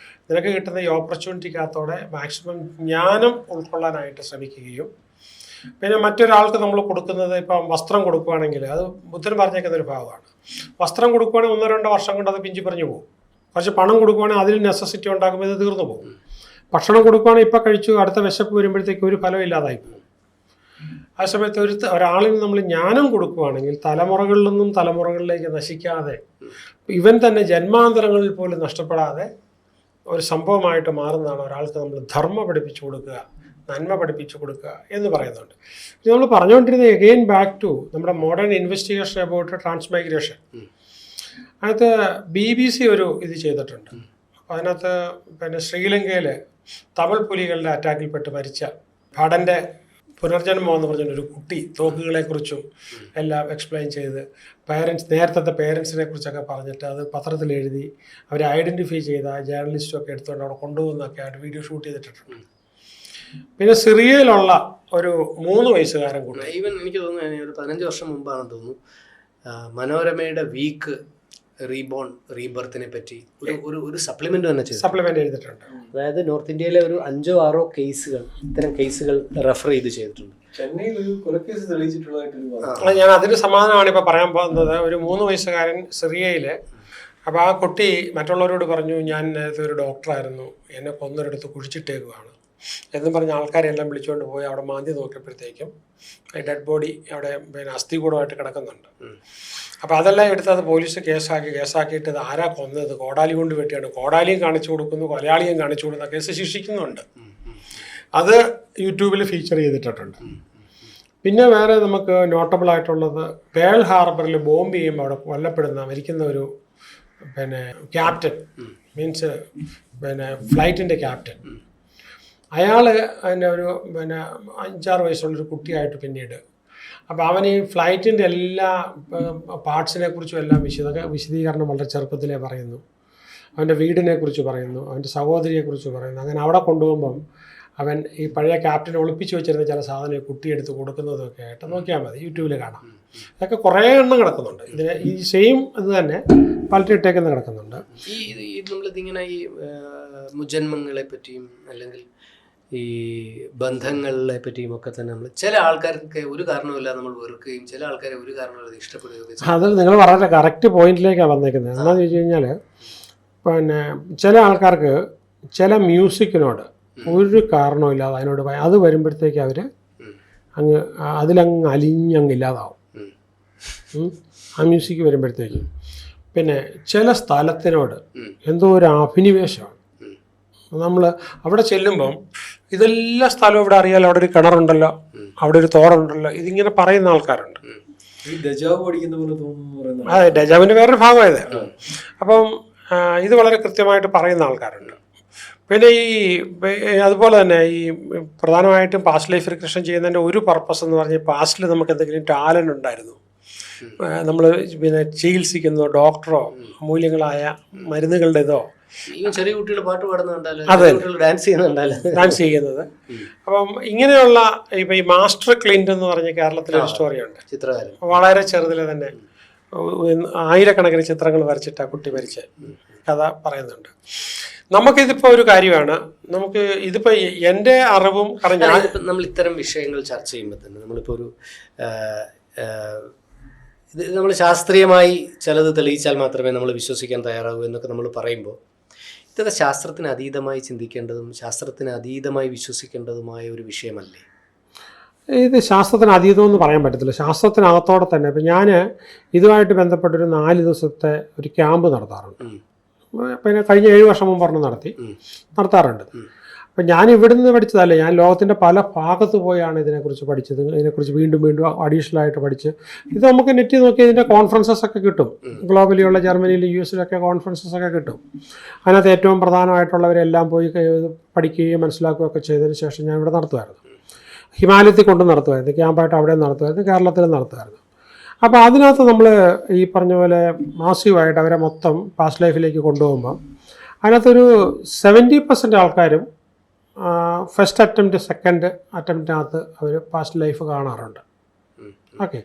നിനക്ക് കിട്ടുന്ന ഈ ഓപ്പർച്യൂണിറ്റിക്കകത്തോടെ മാക്സിമം ജ്ഞാനം ഉൾക്കൊള്ളാനായിട്ട് ശ്രമിക്കുകയും, പിന്നെ മറ്റൊരാൾക്ക് നമ്മൾ കൊടുക്കുന്നത്, ഇപ്പം വസ്ത്രം കൊടുക്കുകയാണെങ്കിൽ അത് ബുദ്ധൻ പറഞ്ഞേക്കുന്ന ഒരു ഭാഗമാണ്. വസ്ത്രം കൊടുക്കുകയാണെങ്കിൽ 1-2 വർഷം കൊണ്ട് അത് പിഞ്ചി പറഞ്ഞു പോകും. കുറച്ച് പണം കൊടുക്കുകയാണെങ്കിൽ അതിൽ നെസസിറ്റി ഉണ്ടാക്കുമ്പോൾ ഇത് തീർന്നു പോകും. ഭക്ഷണം കൊടുക്കുകയാണെങ്കിൽ ഇപ്പം കഴിച്ചു, അടുത്ത വിശപ്പ് വരുമ്പോഴത്തേക്ക് ഒരു ഫലം ഇല്ലാതായി പോകും. ആ സമയത്ത് ഒരാളിന് നമ്മൾ ജ്ഞാനം കൊടുക്കുകയാണെങ്കിൽ തലമുറകളിൽ നിന്നും തലമുറകളിലേക്ക് നശിക്കാതെ, ഇവൻ തന്നെ ജന്മാന്തരങ്ങളിൽ പോലും നഷ്ടപ്പെടാതെ ഒരു സംഭവമായിട്ട് മാറുന്നതാണ് ഒരാൾക്ക് നമ്മൾ ധർമ്മ പഠിപ്പിച്ചു കൊടുക്കുക, നന്മ പഠിപ്പിച്ചു കൊടുക്കുക എന്ന് പറയുന്നുണ്ട്. ഇത് നമ്മൾ പറഞ്ഞുകൊണ്ടിരുന്നത് എഗെയിൻ ബാക്ക് ടു നമ്മുടെ മോഡേൺ ഇൻവെസ്റ്റിഗേഷൻ അബൌട്ട് ട്രാൻസ്മൈഗ്രേഷൻ. അതിനകത്ത് BBC ഒരു ഇത് ചെയ്തിട്ടുണ്ട്. അതിനകത്ത് പിന്നെ ശ്രീലങ്കയിൽ തമിഴ് പുലികളുടെ അറ്റാക്കിൽപ്പെട്ട് മരിച്ച ഭടൻ്റെ പുനർജന്മം എന്ന് പറഞ്ഞൊരു കുട്ടി തോക്കുകളെക്കുറിച്ചും എല്ലാം എക്സ്പ്ലെയിൻ ചെയ്ത് നേരത്തെ പേരൻസിനെ കുറിച്ചൊക്കെ പറഞ്ഞിട്ട് അത് പത്രത്തിൽ എഴുതി അവരെ ഐഡൻറ്റിഫൈ ചെയ്ത ജേർണലിസ്റ്റൊക്കെ എടുത്തുകൊണ്ട് അവിടെ കൊണ്ടുപോകുന്നൊക്കെ ആയിട്ട് വീഡിയോ ഷൂട്ട് ചെയ്തിട്ടുണ്ട്. പിന്നെ സിറിയയിലുള്ള ഒരു 3 വയസ്സുകാരൻ കൂടി, ഈവൻ എനിക്ക് തോന്നുന്നു ഒരു 15 വർഷം മുമ്പാണെന്ന് തോന്നുന്നു, മനോരമയുടെ വീക്ക് റീബർത്തിനെ പറ്റി ഒരു സപ്ലിമെന്റ് തന്നെ ചെയ്തു. സപ്ലിമെന്റ് ചെയ്തിട്ടുണ്ട്. അതായത് നോർത്ത് ഇന്ത്യയിലെ ഒരു 5-6 കേസുകൾ, ഇത്തരം കേസുകൾ റെഫർ ചെയ്തിട്ടുണ്ട്. ചെന്നൈയിൽ ഒരു കൊലക്കേസ് തെളിയിച്ചിട്ടുള്ളതായിട്ട് ഞാൻ അതിന് സമാധാനമാണ് ഇപ്പോൾ പറയാൻ പോകുന്നത്. ഒരു 3 വയസ്സുകാരൻ സിറിയയിൽ. അപ്പോൾ ആ കുട്ടി മറ്റുള്ളവരോട് പറഞ്ഞു, ഞാൻ നേരത്തെ ഒരു ഡോക്ടറായിരുന്നു, എന്നെ കൊന്നൊരിടത്ത് കുഴിച്ചിട്ടേക്കുവാണ് എന്നും പറഞ്ഞ ആൾക്കാരെല്ലാം വിളിച്ചുകൊണ്ട് പോയി അവിടെ മാന്തി നോക്കിയപ്പോഴത്തേക്കും ഡെഡ് ബോഡി അവിടെ പിന്നെ അസ്ഥികൂടമായിട്ട് കിടക്കുന്നുണ്ട്. അപ്പോൾ അതെല്ലാം എടുത്ത് അത് പോലീസ് കേസാക്കിയിട്ട് ഇത് ആരാ കൊന്നത്, കോടാലി കൊണ്ട് വെട്ടിയാണ്, കോടാലിയും കാണിച്ചു കൊടുക്കുന്നു, കൊലയാളിയും കാണിച്ചു കൊടുക്കുന്ന കേസ് ശിക്ഷിക്കുന്നുണ്ട്. അത് യൂട്യൂബിൽ ഫീച്ചർ ചെയ്തിട്ടുണ്ട്. പിന്നെ വേറെ നമുക്ക് നോട്ടബിൾ ആയിട്ടുള്ളത് പേൾ ഹാർബറിൽ ബോംബ് ചെയ്യുമ്പോൾ അവിടെ മരിക്കുന്ന ഒരു പിന്നെ ക്യാപ്റ്റൻ, മീൻസ് പിന്നെ ഫ്ലൈറ്റിൻ്റെ ക്യാപ്റ്റൻ. അയാൾ അതിൻ്റെ ഒരു പിന്നെ 5-6 വയസ്സുള്ളൊരു കുട്ടിയായിട്ട് പിന്നീട്. അപ്പോൾ അവൻ ഈ ഫ്ലൈറ്റിൻ്റെ എല്ലാ പാർട്സിനെ കുറിച്ചും എല്ലാം വിശദീകരണം വളരെ ചെറുപ്പത്തിലേ പറയുന്നു. അവൻ്റെ വീടിനെ കുറിച്ച് പറയുന്നു, അവൻ്റെ സഹോദരിയെക്കുറിച്ച് പറയുന്നു. അങ്ങനെ അവിടെ കൊണ്ടുപോകുമ്പം അവൻ ഈ പഴയ ക്യാപ്റ്റനെ ഒളിപ്പിച്ച് വെച്ചിരുന്ന ചില സാധനം കുട്ടിയെടുത്ത് കൊടുക്കുന്നതൊക്കെ ആയിട്ട് നോക്കിയാൽ മതി, യൂട്യൂബിൽ കാണാം. ഇതൊക്കെ കുറേ എണ്ണം കിടക്കുന്നുണ്ട്. ഇതിന് ഈ സെയിം ഇത് തന്നെ പലറ്റിട്ടേക്കുന്ന കിടക്കുന്നുണ്ട്. നമ്മളിതിങ്ങനെ ഈ മുജന്മങ്ങളെ പറ്റിയും അല്ലെങ്കിൽ ഈ ബന്ധങ്ങളെ പറ്റിയും ഒക്കെ തന്നെ നമ്മൾ ചില ആൾക്കാർക്ക് ഒരു കാരണവുമില്ല നമ്മൾ വെറുക്കുകയും ചില ആൾക്കാരെ ഒരു കാരണവുമില്ലാതെ ഇഷ്ടപ്പെടുകയും. അത് നിങ്ങൾ വളരെ കറക്റ്റ് പോയിന്റിലേക്കാണ് വന്നേക്കുന്നത്. എന്താണെന്ന് വെച്ച് കഴിഞ്ഞാൽ പിന്നെ ചില ആൾക്കാർക്ക് ചില മ്യൂസിക്കിനോട് ഒരു കാരണവുമില്ലാതെ അതിനോട് അത് വരുമ്പോഴത്തേക്ക് അവർ അതിലങ്ങ് അലിഞ്ഞങ്ങ് ഇല്ലാതാവും ആ മ്യൂസിക് വരുമ്പോഴത്തേക്കും. പിന്നെ ചില സ്ഥലത്തിനോട് എന്തോ ഒരു അഭിനിവേശമാണ്. നമ്മൾ അവിടെ ചെല്ലുമ്പം ഇതെല്ലാ സ്ഥലവും ഇവിടെ അറിയാലോ, അവിടെ ഒരു കിണറുണ്ടല്ലോ, അവിടെ ഒരു തോടുണ്ടല്ലോ, ഇതിങ്ങനെ പറയുന്ന ആൾക്കാരുണ്ട്. അതെ, ഡെജാവിൻ്റെ വേറൊരു ഭാഗമായത്. അപ്പം ഇത് വളരെ കൃത്യമായിട്ട് പറയുന്ന ആൾക്കാരുണ്ട്. പിന്നെ അതുപോലെ തന്നെ ഈ പ്രധാനമായിട്ടും പാസ്റ്റ് ലൈഫ് റിഗ്രഷൻ ചെയ്യുന്നതിൻ്റെ ഒരു പർപ്പസ് എന്ന് പറഞ്ഞാൽ പാസ്റ്റിൽ നമുക്ക് എന്തെങ്കിലും ടാലൻ്റ് ഉണ്ടായിരുന്നു, നമ്മൾ പിന്നെ ചികിത്സിക്കുന്നതോ ഡോക്ടറോ മൂല്യങ്ങളായ മരുന്നുകളുടേതോ, ചെറിയ കുട്ടികൾ പാട്ട് പാടുന്നുണ്ടല്ലോ, അതെ, ഡാൻസ് ചെയ്യുന്നത്. അപ്പം ഇങ്ങനെയുള്ള ഇപ്പം ഈ മാസ്റ്റർ ക്ലിൻറ്റ് എന്ന് പറഞ്ഞ കേരളത്തിലൊരു സ്റ്റോറിയുണ്ട്. ചിത്രകാരൻ വളരെ ചെറുതിലെ തന്നെ ആയിരക്കണക്കിന് ചിത്രങ്ങൾ വരച്ചിട്ട് ആ കുട്ടി മരിച്ച കഥ പറയുന്നുണ്ട്. നമുക്കിതിപ്പോൾ ഒരു കാര്യമാണ്, നമുക്ക് ഇതിപ്പോൾ എൻ്റെ അറിവും നമ്മൾ ഇത്തരം വിഷയങ്ങൾ ചർച്ച ചെയ്യുമ്പോൾ തന്നെ നമ്മളിപ്പോൾ ഒരു ഇത് നമ്മൾ ശാസ്ത്രീയമായി ചിലത് തെളിയിച്ചാൽ മാത്രമേ നമ്മൾ വിശ്വസിക്കാൻ തയ്യാറാകൂ എന്നൊക്കെ നമ്മൾ പറയുമ്പോൾ ഇതൊക്കെ ശാസ്ത്രത്തിന് അതീതമായി ചിന്തിക്കേണ്ടതും ശാസ്ത്രത്തിന് അതീതമായി വിശ്വസിക്കേണ്ടതുമായ ഒരു വിഷയമല്ലേ? ഇത് ശാസ്ത്രത്തിന് അതീതമെന്ന് പറയാൻ പറ്റത്തില്ല. ശാസ്ത്രത്തിനകത്തോടെ തന്നെ ഇപ്പം ഞാൻ ഇതുമായിട്ട് ബന്ധപ്പെട്ടൊരു 4 ദിവസത്തെ ഒരു ക്യാമ്പ് നടത്താറുണ്ട്. പിന്നെ കഴിഞ്ഞ 7 വർഷം മുമ്പ് നടത്താറുണ്ട്. അപ്പം ഞാൻ ഇവിടുന്ന് പഠിച്ചതല്ല, ഞാൻ ലോകത്തിൻ്റെ പല ഭാഗത്ത് പോയാണ് ഇതിനെക്കുറിച്ച് പഠിച്ചത്. ഇതിനെക്കുറിച്ച് വീണ്ടും അഡീഷണൽ ആയിട്ട് പഠിച്ച് ഇത് നമുക്ക് നെറ്റിൽ നോക്കി ഇതിൻ്റെ കോൺഫറൻസസ് ഒക്കെ കിട്ടും. ഗ്ലോബലിയുള്ള ജർമ്മനിയിൽ US കോൺഫറൻസസ് ഒക്കെ കിട്ടും. അതിനകത്ത് ഏറ്റവും പ്രധാനമായിട്ടുള്ളവരെല്ലാം പോയി പഠിക്കുകയും മനസ്സിലാക്കുകയൊക്കെ ചെയ്തതിന് ശേഷം ഞാൻ ഇവിടെ നടത്തുമായിരുന്നു. ഹിമാലയത്തിൽ കൊണ്ട് നടത്തുമായിരുന്നു, ക്യാമ്പായിട്ട് അവിടെ നടത്തുമായിരുന്നു, കേരളത്തിൽ നടത്തുമായിരുന്നു. അപ്പോൾ അതിനകത്ത് നമ്മൾ ഈ പറഞ്ഞ പോലെ മാസീവായിട്ട് അവരെ മൊത്തം പാസ്റ്റ് ലൈഫിലേക്ക് കൊണ്ടുപോകുമ്പോൾ അതിനകത്തൊരു 70% ആൾക്കാരും ഫസ്റ്റ് അറ്റംപ്റ്റ് സെക്കൻഡ് അറ്റംപ്റ്റിനകത്ത് അവർ പാസ്റ്റ് ലൈഫ് കാണാറുണ്ട്. ഓക്കെ,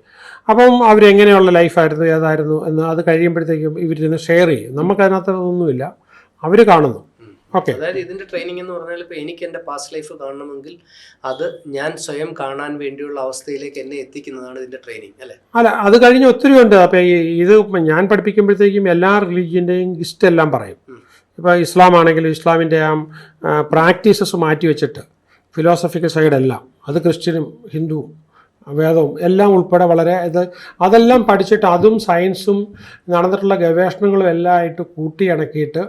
അപ്പം അവരെങ്ങനെയുള്ള ലൈഫായിരുന്നു ഏതായിരുന്നു എന്ന് അത് കഴിയുമ്പോഴത്തേക്കും ഇവരിന്ന് ഷെയർ ചെയ്യും. നമുക്കതിനകത്ത് ഒന്നുമില്ല, അവർ കാണുന്നു. ഓക്കെ, അതായത് ഇതിന്റെ ട്രെയിനിങ് എന്ന് പറഞ്ഞാൽ ഇപ്പോൾ എനിക്ക് എൻ്റെ പാസ്റ്റ് ലൈഫ് കാണണമെങ്കിൽ അത് ഞാൻ സ്വയം കാണാൻ വേണ്ടിയുള്ള അവസ്ഥയിലേക്ക് എന്നെ എത്തിക്കുന്നതാണ് ഇതിന്റെ ട്രെയിനിങ് അല്ലേ? അല്ല, അത് കഴിഞ്ഞ് ഒത്തിരി ഉണ്ട്. അപ്പം ഇത് ഞാൻ പഠിപ്പിക്കുമ്പോഴത്തേക്കും എല്ലാ റിലീജിയൻ്റെയും ലിസ്റ്റ് എല്ലാം പറയും. ഇപ്പോൾ ഇസ്ലാം ആണെങ്കിലും ഇസ്ലാമിൻ്റെ പ്രാക്ടീസസ് മാറ്റി വെച്ചിട്ട് ഫിലോസഫിക്കൽ സൈഡെല്ലാം അത് ക്രിസ്ത്യനും ഹിന്ദുവും വേദവും എല്ലാം ഉൾപ്പെടെ വളരെ അതെല്ലാം പഠിച്ചിട്ട് അതും സയൻസും നടന്നിട്ടുള്ള ഗവേഷണങ്ങളും എല്ലാം ആയിട്ട് കൂട്ടിയിണക്കിയിട്ട്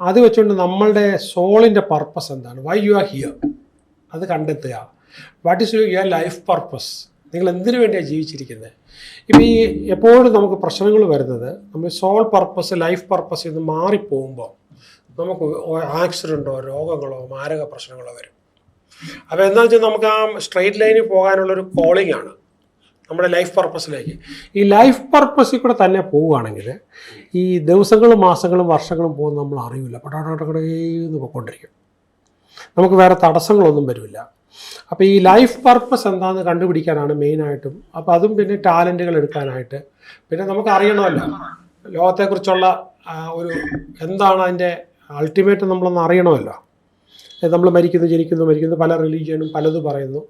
അത് വെച്ചുകൊണ്ട് നമ്മളുടെ സോളിൻ്റെ പർപ്പസ് എന്താണ്, വൈ യു ആർ ഹിയർ, അത് കണ്ടെത്തുക. What is your life purpose, നിങ്ങൾ എന്തിനു വേണ്ടിയാണ് ജീവിച്ചിരിക്കുന്നത്. ഇപ്പോൾ ഈ എപ്പോഴും നമുക്ക് പ്രശ്നങ്ങൾ വരുന്നത് നമ്മൾ സോൾ പർപ്പസ് ലൈഫ് പർപ്പസ് ഇത് മാറിപ്പോകുമ്പോൾ നമുക്ക് ആക്സിഡൻറ്റോ രോഗങ്ങളോ മാരക പ്രശ്നങ്ങളോ വരും. അപ്പോൾ എന്താ വെച്ചാൽ നമുക്ക് ആ സ്ട്രെയിറ്റ് ലൈനിൽ പോകാനുള്ളൊരു കോളിംഗ് ആണ് നമ്മുടെ ലൈഫ് പർപ്പസിലേക്ക്. ഈ ലൈഫ് പർപ്പസിൽ കൂടെ തന്നെ പോവുകയാണെങ്കിൽ ഈ ദിവസങ്ങളും മാസങ്ങളും വർഷങ്ങളും പോകുന്ന നമ്മൾ അറിയില്ല, പട്ടാട്ടക്കടേന്ന് പോയിക്കൊണ്ടിരിക്കും, നമുക്ക് വേറെ തടസ്സങ്ങളൊന്നും വരില്ല. അപ്പോൾ ഈ ലൈഫ് പർപ്പസ് എന്താണെന്ന് കണ്ടുപിടിക്കാനാണ് മെയിനായിട്ടും. അപ്പോൾ അതും പിന്നെ ടാലൻറ്റുകൾ എടുക്കാനായിട്ട് പിന്നെ നമുക്ക് അറിയണമല്ലോ ലോകത്തെക്കുറിച്ചുള്ള ഒരു എന്താണ് അതിൻ്റെ അൾട്ടിമേറ്റ് നമ്മളൊന്ന് അറിയണമല്ലോ. നമ്മൾ ജനിക്കുന്നു പല റിലീജിയനും പലതും പറയുന്നു,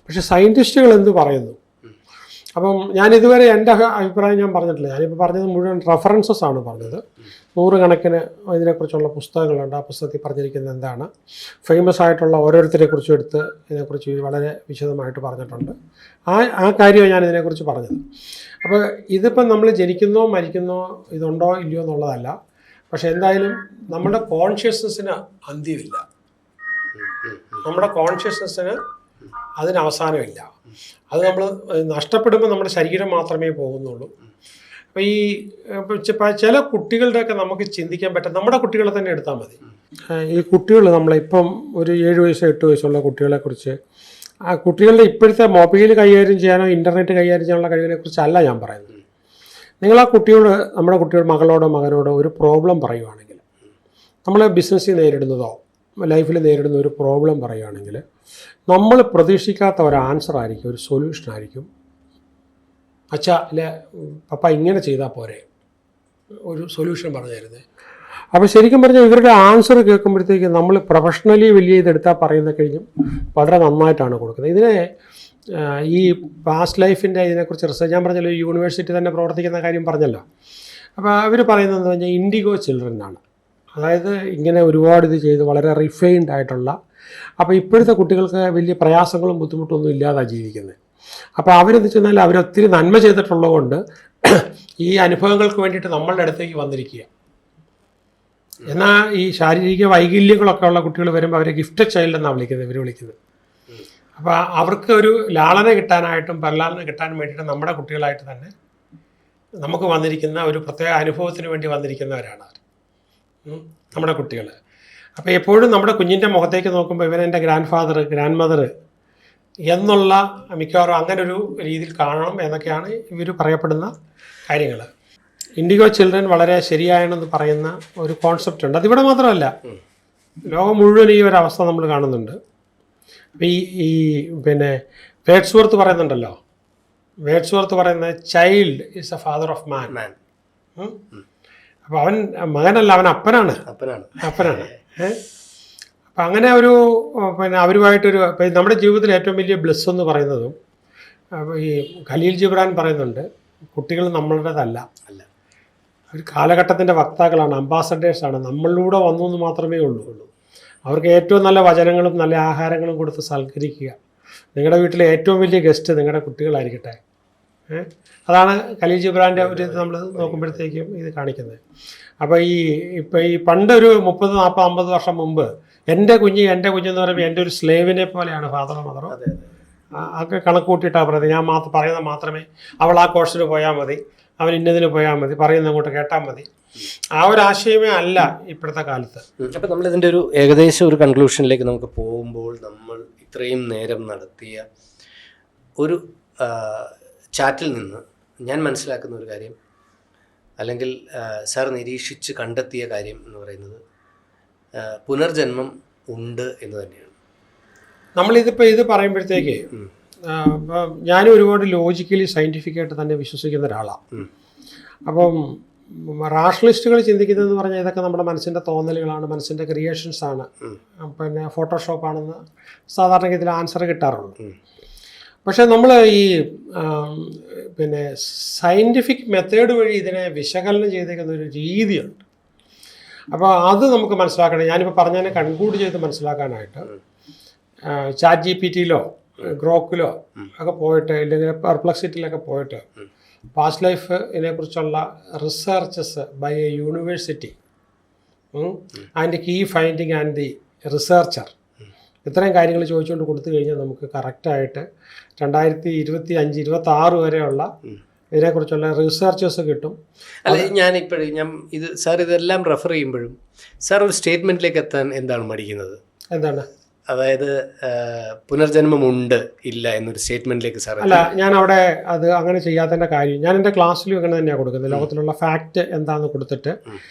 പക്ഷെ സയൻറ്റിസ്റ്റുകൾ എന്ത് പറയുന്നു. അപ്പം ഞാൻ ഇതുവരെ എൻ്റെ അഭിപ്രായം ഞാൻ പറഞ്ഞിട്ടില്ല, ഞാനിപ്പോൾ പറഞ്ഞത് മുഴുവൻ റെഫറൻസസ് ആണ് പറഞ്ഞത്. 100 കണക്കിന് ഇതിനെക്കുറിച്ചുള്ള പുസ്തകങ്ങളുണ്ട്. ആ പുസ്തകത്തിൽ പറഞ്ഞിരിക്കുന്നത് എന്താണ്, ഫേമസ് ആയിട്ടുള്ള ഓരോരുത്തരെ കുറിച്ചും എടുത്ത് ഇതിനെക്കുറിച്ച് വളരെ വിശദമായിട്ട് പറഞ്ഞിട്ടുണ്ട്. ആ കാര്യമാണ് ഞാൻ ഇതിനെക്കുറിച്ച് പറഞ്ഞത്. അപ്പോൾ ഇതിപ്പം നമ്മൾ ജനിക്കുന്നോ മരിക്കുന്നോ ഇതുണ്ടോ ഇല്ലയോ എന്നുള്ളതല്ല, പക്ഷെ എന്തായാലും നമ്മുടെ കോൺഷ്യസ്നെസ്സിന് അന്ത്യമില്ല, നമ്മുടെ കോൺഷ്യസ്നെസ്സിന് അതിന് അവസാനമില്ല. അത് നമ്മൾ നഷ്ടപ്പെടുമ്പോൾ നമ്മുടെ ശരീരം മാത്രമേ പോകുന്നുള്ളൂ. അപ്പോൾ ഈ ചില കുട്ടികളുടെയൊക്കെ നമുക്ക് ചിന്തിക്കാൻ പറ്റും, നമ്മുടെ കുട്ടികളെ തന്നെ എടുത്താൽ മതി. ഈ കുട്ടികൾ നമ്മളിപ്പം ഒരു 7 വയസ്സോ 8 വയസ്സുള്ള കുട്ടികളെക്കുറിച്ച്, ആ കുട്ടികളുടെ ഇപ്പോഴത്തെ മൊബൈൽ കൈകാര്യം ചെയ്യാനോ ഇൻ്റർനെറ്റ് കൈകാര്യം ചെയ്യാനുള്ള കഴിവിനെക്കുറിച്ചല്ല ഞാൻ പറയുന്നത്. നിങ്ങൾ ആ കുട്ടിയോട്, നമ്മുടെ കുട്ടിയോട് മകളോടോ മകനോടോ ഒരു പ്രോബ്ലം പറയുവാണെങ്കിൽ, നമ്മൾ ബിസിനസ്സിൽ നേരിടുന്നതോ ലൈഫിൽ നേരിടുന്ന ഒരു പ്രോബ്ലം പറയുകയാണെങ്കിൽ നമ്മൾ പ്രതീക്ഷിക്കാത്ത ഒരു ആൻസർ ആയിരിക്കും, ഒരു സൊല്യൂഷൻ ആയിരിക്കും. അച്ഛാ അല്ലെ പപ്പ ഇങ്ങനെ ചെയ്താൽ പോരെ, ഒരു സൊല്യൂഷൻ പറഞ്ഞു തരുന്നത്. അപ്പോൾ ശരിക്കും പറഞ്ഞാൽ ഇവരുടെ ആൻസർ കേൾക്കുമ്പോഴത്തേക്ക് നമ്മൾ പ്രൊഫഷണലി വലിയ ഇതെടുത്താൽ പറയുന്ന കഴിഞ്ഞും വളരെ നന്നായിട്ടാണ് കൊടുക്കുന്നത്. ഇതിനെ ഈ പാസ്റ്റ് ലൈഫിൻ്റെ ഇതിനെക്കുറിച്ച് റിസർച്ച് ഞാൻ പറഞ്ഞല്ലോ, യൂണിവേഴ്സിറ്റി തന്നെ പ്രവർത്തിക്കുന്ന കാര്യം പറഞ്ഞല്ലോ. അപ്പോൾ അവർ പറയുന്നത് എന്താ പറഞ്ഞാൽ ഇൻഡിഗോ ചിൽഡ്രൻ ആണ്. അതായത് ഇങ്ങനെ ഒരുപാട് ഇത് ചെയ്ത് വളരെ റിഫൈൻഡ് ആയിട്ടുള്ള, അപ്പോൾ ഇപ്പോഴത്തെ കുട്ടികൾക്ക് വലിയ പ്രയാസങ്ങളും ബുദ്ധിമുട്ടൊന്നും ഇല്ലാതാണ് ജീവിക്കുന്നത്. അപ്പോൾ അവരെന്ന് വെച്ചാൽ അവരൊത്തിരി നന്മ ചെയ്തിട്ടുള്ളതുകൊണ്ട് ഈ അനുഭവങ്ങൾക്ക് വേണ്ടിയിട്ട് നമ്മളുടെ അടുത്തേക്ക് വന്നിരിക്കുക. എന്നാൽ ഈ ശാരീരിക വൈകല്യങ്ങളൊക്കെ ഉള്ള കുട്ടികൾ വരുമ്പോൾ അവരെ ഗിഫ്റ്റഡ് ചൈൽഡ് എന്നാണ് വിളിക്കുന്നത്. അപ്പോൾ അവർക്ക് ഒരു ലാളന കിട്ടാനായിട്ടും പരിലാളന കിട്ടാനും വേണ്ടിയിട്ട് നമ്മുടെ കുട്ടികളായിട്ട് തന്നെ നമുക്ക് വന്നിരിക്കുന്ന ഒരു പ്രത്യേക അനുഭവത്തിന് വേണ്ടി വന്നിരിക്കുന്നവരാണ് അവർ, നമ്മുടെ കുട്ടികൾ. അപ്പോൾ എപ്പോഴും നമ്മുടെ കുഞ്ഞിൻ്റെ മുഖത്തേക്ക് നോക്കുമ്പോൾ ഇവൻ എൻ്റെ ഗ്രാൻഡ് ഫാദർ ഗ്രാൻഡ് മദർ എന്നുള്ള മിക്കവാറും അങ്ങനൊരു രീതിയിൽ കാണണം എന്നൊക്കെയാണ് ഇവർ പറയപ്പെടുന്ന കാര്യങ്ങൾ. ഇൻഡിഗോ ചിൽഡ്രൻ വളരെ ശരിയാണെന്ന് പറയുന്ന ഒരു കോൺസെപ്റ്റ് ഉണ്ട്. അതിവിടെ മാത്രമല്ല, ലോകം മുഴുവൻ ഈ ഒരു അവസ്ഥ നമ്മൾ കാണുന്നുണ്ട്. അപ്പോൾ ഈ പിന്നെ വേഡ്സ്വർത്ത് പറയുന്നുണ്ടല്ലോ, വേഡ്സ്വർത്ത് പറയുന്ന child is A father of മാൻ. അപ്പോൾ അവൻ മകനല്ല, അവൻ അപ്പനാണ്. അപ്പം അങ്ങനെ ഒരു പിന്നെ അവരുമായിട്ടൊരു നമ്മുടെ ജീവിതത്തിൽ ഏറ്റവും വലിയ ബ്ലെസ് എന്ന് പറയുന്നതും ഈ ഖലീൽ ജിബ്രാൻ പറയുന്നുണ്ട്, കുട്ടികൾ നമ്മളുടേതല്ല, ഒരു കാലഘട്ടത്തിൻ്റെ വക്താക്കളാണ്, അംബാസഡേഴ്സാണ്, നമ്മളിലൂടെ വന്നു എന്ന് മാത്രമേ ഉള്ളൂ. അവർക്ക് ഏറ്റവും നല്ല വചനങ്ങളും നല്ല ആഹാരങ്ങളും കൊടുത്ത് സൽക്കരിക്കുക. നിങ്ങളുടെ വീട്ടിലെ ഏറ്റവും വലിയ ഗസ്റ്റ് നിങ്ങളുടെ കുട്ടികളായിരിക്കട്ടെ. അതാണ് ഖലീൽ ജിബ്രാൻ്റെ ഒരു നമ്മൾ നോക്കുമ്പോഴത്തേക്കും ഇത് കാണിക്കുന്നത്. അപ്പോൾ ഇപ്പോൾ ഈ പണ്ടൊരു 30, 40, 50 വർഷം മുമ്പ് എൻ്റെ കുഞ്ഞെന്ന് പറയുമ്പോൾ എൻ്റെ ഒരു സ്ലേവിനെ പോലെയാണ് ഫാദറോ മദറോ. ഒക്കെ കണക്ക് കൂട്ടിയിട്ടാണ് പറയുന്നത്. ഞാൻ പറയുന്നത് മാത്രമേ, അവൾ ആ കോഴ്സിന് പോയാൽ മതി, അവൻ ഇന്നതിന് പോയാൽ മതി, പറയുന്ന അങ്ങോട്ട് കേട്ടാൽ മതി. ആ ഒരു ആശയമേ അല്ല ഇപ്പോഴത്തെ കാലത്ത്. അപ്പം നമ്മളിതിൻ്റെ ഒരു ഏകദേശം ഒരു കൺക്ലൂഷനിലേക്ക് നമുക്ക് പോകുമ്പോൾ, നമ്മൾ ഇത്രയും നേരം നടത്തിയ ഒരു ചാറ്റിൽ നിന്ന് ഞാൻ മനസ്സിലാക്കുന്ന ഒരു കാര്യം, അല്ലെങ്കിൽ സാർ നിരീക്ഷിച്ച് കണ്ടെത്തിയ കാര്യം എന്ന് പറയുന്നത് പുനർജന്മം ഉണ്ട് എന്ന് തന്നെയാണ്. നമ്മളിതിപ്പോൾ ഇത് പറയുമ്പോഴത്തേക്ക് ഞാനും ഒരുപാട് ലോജിക്കലി സയൻറ്റിഫിക്കായിട്ട് തന്നെ വിശ്വസിക്കുന്ന ഒരാളാണ്. അപ്പം റാഷണലിസ്റ്റുകൾ ചിന്തിക്കുന്നതെന്ന് പറഞ്ഞാൽ ഇതൊക്കെ നമ്മുടെ മനസ്സിൻ്റെ തോന്നലുകളാണ്, മനസ്സിൻ്റെ ക്രിയേഷൻസാണ്, പിന്നെ ഫോട്ടോഷോപ്പാണെന്ന് സാധാരണഗതിയിൽ ആൻസർ കിട്ടാറുള്ളൂ. പക്ഷേ നമ്മൾ ഈ പിന്നെ സയൻറ്റിഫിക് മെത്തേഡ് വഴി ഇതിനെ വിശകലനം ചെയ്തേക്കുന്ന ഒരു രീതിയുണ്ട്. അപ്പോൾ അത് നമുക്ക് മനസ്സിലാക്കണം. ഞാനിപ്പോൾ പറഞ്ഞതിനെ കൺക്ലൂഡ് ചെയ്ത് മനസ്സിലാക്കാനായിട്ട് ചാറ്റ് GPT-യിലോ ഗ്രോക്കിലോ ഒക്കെ പോയിട്ട് അല്ലെങ്കിൽ പെർപ്ലക്സിറ്റിയിലൊക്കെ പോയിട്ട് പാസ്റ്റ് ലൈഫിനെ കുറിച്ചുള്ള researches by a university and key finding and the researcher ഇത്രയും കാര്യങ്ങൾ ചോദിച്ചുകൊണ്ട് കൊടുത്തു കഴിഞ്ഞാൽ നമുക്ക് കറക്റ്റായിട്ട് 2025-26 വരെയുള്ള ഇതിനെക്കുറിച്ചുള്ള റിസർച്ചസ് കിട്ടും. അല്ല ഞാൻ ഇത് സാർ ഇതെല്ലാം റെഫർ ചെയ്യുമ്പോഴും സാർ ഒരു സ്റ്റേറ്റ്മെൻറ്റിലേക്ക് എത്താൻ എന്താണ് മടിക്കുന്നത്? എന്താണ്? അതായത് പുനർജന്മമുണ്ട് ഇല്ല എന്നൊരു സ്റ്റേറ്റ്മെൻറ്റിലേക്ക് സാർ അല്ല, ഞാൻ അവിടെ അത് അങ്ങനെ ചെയ്യാത്തതിൻ്റെ കാര്യം ഞാൻ എൻ്റെ ക്ലാസ്സിലും അങ്ങനെ തന്നെയാണ് കൊടുക്കുന്നത്. ലോകത്തിലുള്ള ഫാക്റ്റ് എന്താണെന്ന് കൊടുത്തിട്ട്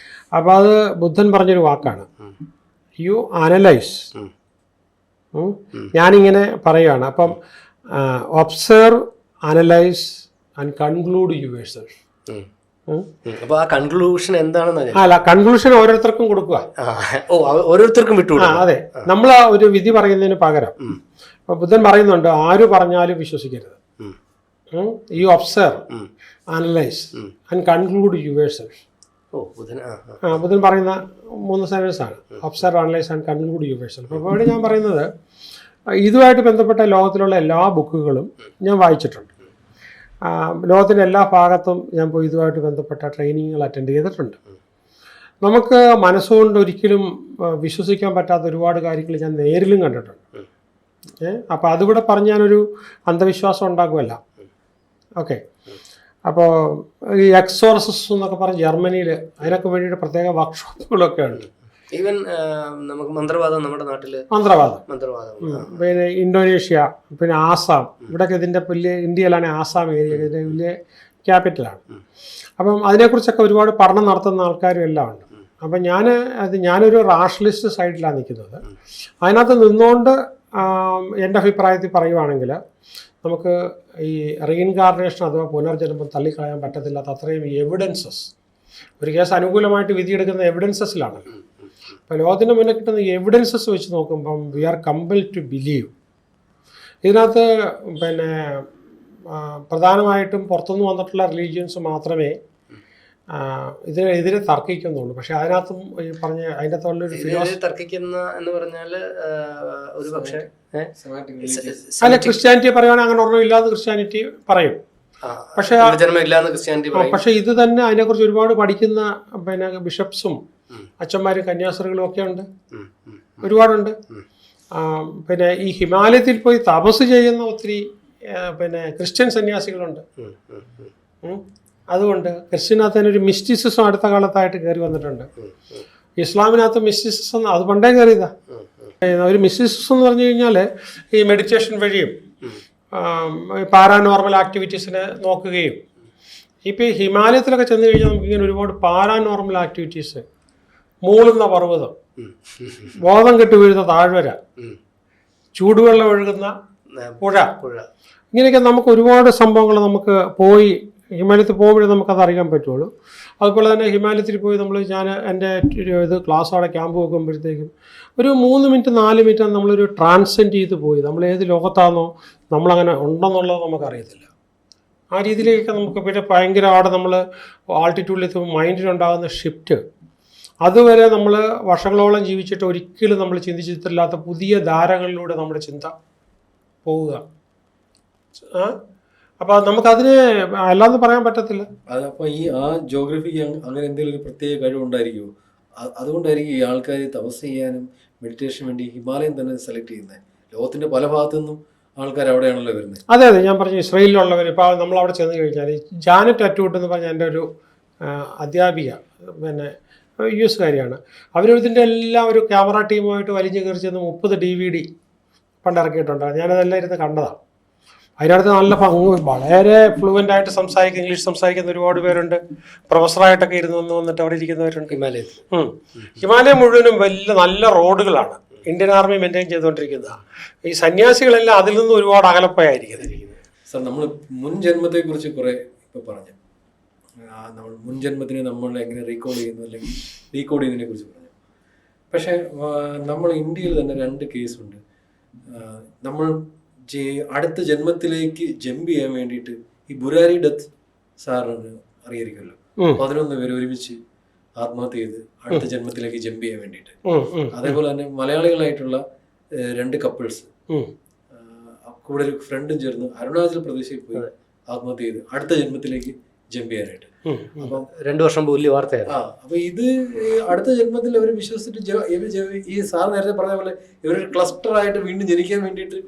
അപ്പോൾ അത് ബുദ്ധൻ പറഞ്ഞൊരു വാക്കാണ്, യു അനലൈസ്. ഞാനിങ്ങനെ പറയുകയാണ്. അപ്പം observe, analyse and conclude yourself. അപ്പോൾ ആ കൺക്ലൂഷൻ എന്താണെന്ന് അല്ല, കൺക്ലൂഷൻ ഓരോരുത്തർക്കും കൊടുക്കുക. ഓരോരുത്തർക്കും വിട്ടു. അതെ, നമ്മൾ ഒരു വിധി പറയുന്നതിന് പകരം ഇപ്പൊ ബുദ്ധൻ പറയുന്നുണ്ട്, ആര് പറഞ്ഞാലും വിശ്വസിക്കരുത്. You observe, analyse and conclude yourself. ബുദ്ധൻ പറയുന്ന 3 സെന്റൻസ് ആണ്, observe, analyse and conclude yourself. അപ്പോൾ ഇവിടെ ഞാൻ പറയുന്നത് ഇതുമായിട്ട് ബന്ധപ്പെട്ട ലോകത്തിലുള്ള എല്ലാ ബുക്കുകളും ഞാൻ വായിച്ചിട്ടുണ്ട്. ലോകത്തിൻ്റെ എല്ലാ ഭാഗത്തും ഞാൻ പോയി ഇതുമായിട്ട് ബന്ധപ്പെട്ട ട്രെയിനിങ്ങുകൾ അറ്റൻഡ് ചെയ്തിട്ടുണ്ട്. നമുക്ക് മനസ്സുകൊണ്ട് ഒരിക്കലും വിശ്വസിക്കാൻ പറ്റാത്ത ഒരുപാട് കാര്യങ്ങൾ ഞാൻ നേരിലും കണ്ടിട്ടുണ്ട്. അപ്പോൾ അതിവിടെ പറഞ്ഞ് ഞാനൊരു അന്ധവിശ്വാസം ഉണ്ടാക്കുമല്ല. ഓക്കെ, അപ്പോൾ ഈ എക്സോർസിസ് എന്നൊക്കെ പറഞ്ഞ് ജർമ്മനിയിൽ അതിനൊക്കെ വേണ്ടിയിട്ട് പ്രത്യേക വർക്ക്ഷോപ്പുകളൊക്കെ ഉണ്ട്. ഈവൻ നമുക്ക് മന്ത്രവാദം നമ്മുടെ നാട്ടിൽ മന്ത്രവാദം പിന്നെ ഇന്തോനേഷ്യ, പിന്നെ ആസാം, ഇവിടെയൊക്കെ ഇതിൻ്റെ വലിയ ഇന്ത്യയിലാണ് ആസാം ഏരിയ, ഇതിൻ്റെ വലിയ ക്യാപിറ്റലാണ്. അപ്പം അതിനെക്കുറിച്ചൊക്കെ ഒരുപാട് പഠനം നടത്തുന്ന ആൾക്കാരും എല്ലാം ഉണ്ട്. അപ്പം ഞാനൊരു റാഷണലിസ്റ്റ് സൈഡിലാണ് നിൽക്കുന്നത്. അതിനകത്ത് നിന്നുകൊണ്ട് എൻ്റെ അഭിപ്രായത്തിൽ പറയുവാണെങ്കിൽ നമുക്ക് ഈ റീഇൻകാർണേഷൻ അഥവാ പുനർജന്മം തള്ളിക്കളയാൻ പറ്റത്തില്ലാത്ത അത്രയും എവിഡൻസസ്, ഒരു കേസ് അനുകൂലമായിട്ട് വിധിയെടുക്കുന്ന എവിഡൻസസിലാണ്. അപ്പോൾ ലോകത്തിൻ്റെ മുന്നേ കിട്ടുന്ന എവിഡൻസസ് വെച്ച് നോക്കുമ്പം we are compelled to believe. ഇതിനകത്ത് പിന്നെ പ്രധാനമായിട്ടും പുറത്തുനിന്ന് വന്നിട്ടുള്ള റിലീജിയൻസ് മാത്രമേ ഇതിനെതിരെ തർക്കിക്കുന്നുള്ളൂ. പക്ഷെ അതിനകത്തും ഈ പറഞ്ഞ അതിൻ്റെ അകത്തുള്ളൊരു ഫിലോസഫി തർക്കിക്കുന്ന എന്ന് പറഞ്ഞാൽ ഒരു പക്ഷേ അല്ല, ക്രിസ്ത്യാനിറ്റി പറയുവാണെങ്കിൽ അങ്ങനെ ഒരെണ്ണം ഇല്ലാതെ ക്രിസ്ത്യാനിറ്റി പറയും. പക്ഷെ ഇത് തന്നെ അതിനെക്കുറിച്ച് ഒരുപാട് പഠിക്കുന്ന പിന്നെ ബിഷപ്സും അച്ഛന്മാരും കന്യാസ്ത്രീകളും ഒക്കെ ഉണ്ട്, ഒരുപാടുണ്ട്. പിന്നെ ഈ ഹിമാലയത്തിൽ പോയി തപസ് ചെയ്യുന്ന ഒത്തിരി പിന്നെ ക്രിസ്ത്യൻ സന്യാസികളുണ്ട്. അതുകൊണ്ട് ക്രിസ്ത്യനകത്ത് തന്നെ ഒരു മിസ്റ്റിസിസം അടുത്ത കാലത്തായിട്ട് കയറി വന്നിട്ടുണ്ട്. ഇസ്ലാമിനകത്ത് മിസ്റ്റിസിസം അത് പണ്ടേ കയറിയതാ. ഒരു മിസ്റ്റിസിസം എന്ന് പറഞ്ഞു കഴിഞ്ഞാൽ ഈ മെഡിറ്റേഷൻ വഴിയും പാരാനോർമൽ ആക്ടിവിറ്റീസിനെ നോക്കുകയും, ഇപ്പോൾ ഈ ഹിമാലയത്തിലൊക്കെ ചെന്ന് കഴിഞ്ഞാൽ നമുക്കിങ്ങനെ ഒരുപാട് പാരാനോർമൽ ആക്ടിവിറ്റീസ്, മൂളുന്ന പർവ്വതം, ബോധം കെട്ട് വീഴുന്ന താഴ്വര, ചൂടുവെള്ളം ഒഴുകുന്ന പുഴ, ഇങ്ങനെയൊക്കെ നമുക്ക് ഒരുപാട് സംഭവങ്ങൾ നമുക്ക് പോയി ഹിമാലയത്തിൽ പോകുമ്പോഴേ നമുക്കത് അറിയാൻ പറ്റുള്ളൂ. അതുപോലെ തന്നെ ഹിമാലയത്തിൽ പോയി ഞാൻ എൻ്റെ ഇത് ക്ലാസ് അവിടെ ക്യാമ്പ് വെക്കുമ്പോഴത്തേക്കും ഒരു 3 മിനിറ്റ് 4 മിനിറ്റ് നമ്മളൊരു ട്രാൻസെൻഡ് ചെയ്ത് പോയി. നമ്മൾ ഏത് ലോകത്താണോ നമ്മളങ്ങനെ ഉണ്ടെന്നുള്ളത് നമുക്കറിയത്തില്ല. ആ രീതിയിലേക്ക് നമുക്ക് പിന്നെ ഭയങ്കര അവിടെ നമ്മൾ ആൾട്ടിറ്റ്യൂഡിലെത്തുമ്പോൾ മൈൻഡിലുണ്ടാകുന്ന ഷിഫ്റ്റ്, അതുവരെ നമ്മൾ വർഷങ്ങളോളം ജീവിച്ചിട്ട് ഒരിക്കലും നമ്മൾ ചിന്തിച്ചിട്ടില്ലാത്ത പുതിയ ധാരകളിലൂടെ നമ്മുടെ ചിന്ത പോവുക. അപ്പോൾ നമുക്കതിന് അല്ലാതെ പറയാൻ പറ്റത്തില്ല. അതപ്പോൾ ആ ജോഗ്രഫിക്ക് അങ്ങനെ എന്തെങ്കിലും ഒരു പ്രത്യേക കഴിവുണ്ടായിരിക്കുമോ? അതുകൊണ്ടായിരിക്കും ഈ ആൾക്കാർ തപസ് ചെയ്യാനും മെഡിറ്റേഷൻ വേണ്ടി ഹിമാലയം തന്നെ സെലക്ട് ചെയ്യുന്നത്. ലോകത്തിൻ്റെ പല ഭാഗത്തു നിന്നും ആൾക്കാർ അവിടെയാണല്ലോ വരുന്നത്. അതെ, ഞാൻ പറഞ്ഞു ഇസ്രയേലിലുള്ളവർ. ഇപ്പോൾ നമ്മൾ അവിടെ ചെന്ന് കഴിഞ്ഞാൽ ജാനറ്റ് അറ്റ്വുഡ് എന്ന് പറഞ്ഞാൽ എൻ്റെ ഒരു അധ്യാപിക, പിന്നെ US കാരിയാണ്. അവരിതിൻ്റെ എല്ലാം ഒരു ക്യാമറ ടീമുമായിട്ട് വലിഞ്ഞു കയറി ചെന്ന് 30 DVD പണ്ട് ഇറക്കിയിട്ടുണ്ട്. ഞാനതെല്ലാം ഇരുന്ന് കണ്ടതാണ്. അതിനടുത്ത് നല്ല വളരെ ഫ്ലുവൻ്റായിട്ട് ഇംഗ്ലീഷ് സംസാരിക്കുന്ന ഒരുപാട് പേരുണ്ട്. പ്രൊഫസറായിട്ടൊക്കെ വന്നിട്ട് അവിടെ ഇരിക്കുന്നവരുണ്ട്. ഹിമാലയം മുഴുവനും നല്ല റോഡുകളാണ് ഇന്ത്യൻ ആർമി മെയിൻറ്റെയിൻ ചെയ്തുകൊണ്ടിരിക്കുന്നത്. ഈ സന്യാസികളെല്ലാം അതിൽ നിന്ന് ഒരുപാട് അകലപ്പായിരിക്കുന്നത്. സാർ, നമ്മൾ മുൻ ജന്മത്തെക്കുറിച്ച് കുറേ ഇപ്പോൾ പറഞ്ഞു. നമ്മൾ മുൻ ജന്മത്തിനെ നമ്മൾ എങ്ങനെ റീകോഡ് ചെയ്യുന്നു അല്ലെങ്കിൽ ഡീകോഡ് ചെയ്യുന്നതിനെ കുറിച്ച് പറഞ്ഞു. പക്ഷേ നമ്മൾ ഇന്ത്യയിൽ തന്നെ 2 കേസുണ്ട്. നമ്മൾ അടുത്ത ജന്മത്തിലേക്ക് ജമ്പ് ചെയ്യാൻ വേണ്ടിയിട്ട് ഈ ബുരാരി ഡെത്ത് സാറിന് അറിയായിരിക്കുമല്ലോ. 11 പേര് ഒരുമിച്ച് ആത്മഹത്യ ചെയ്ത് അടുത്ത ജന്മത്തിലേക്ക് ജമ്പ് ചെയ്യാൻ വേണ്ടിയിട്ട്. അതേപോലെ തന്നെ മലയാളികളായിട്ടുള്ള 2 കപ്പിൾസ് കൂടെ ഒരു ഫ്രണ്ടും ചേർന്ന് അരുണാചൽ പ്രദേശിൽ പോയി ആത്മഹത്യ ചെയ്ത് അടുത്ത ജന്മത്തിലേക്ക് ജമ്പ് ചെയ്യാനായിട്ട്. അപ്പം 2 വർഷം വലിയ വാർത്തയായിരുന്നു. അപ്പൊ ഇത് അടുത്ത ജന്മത്തിൽ അവർ വിശ്വസിച്ചിട്ട് ഈ സാർ നേരത്തെ പറഞ്ഞ പോലെ ഇവരൊരു ക്ലസ്റ്റർ ആയിട്ട് വീണ്ടും ജനിക്കാൻ വേണ്ടിയിട്ട്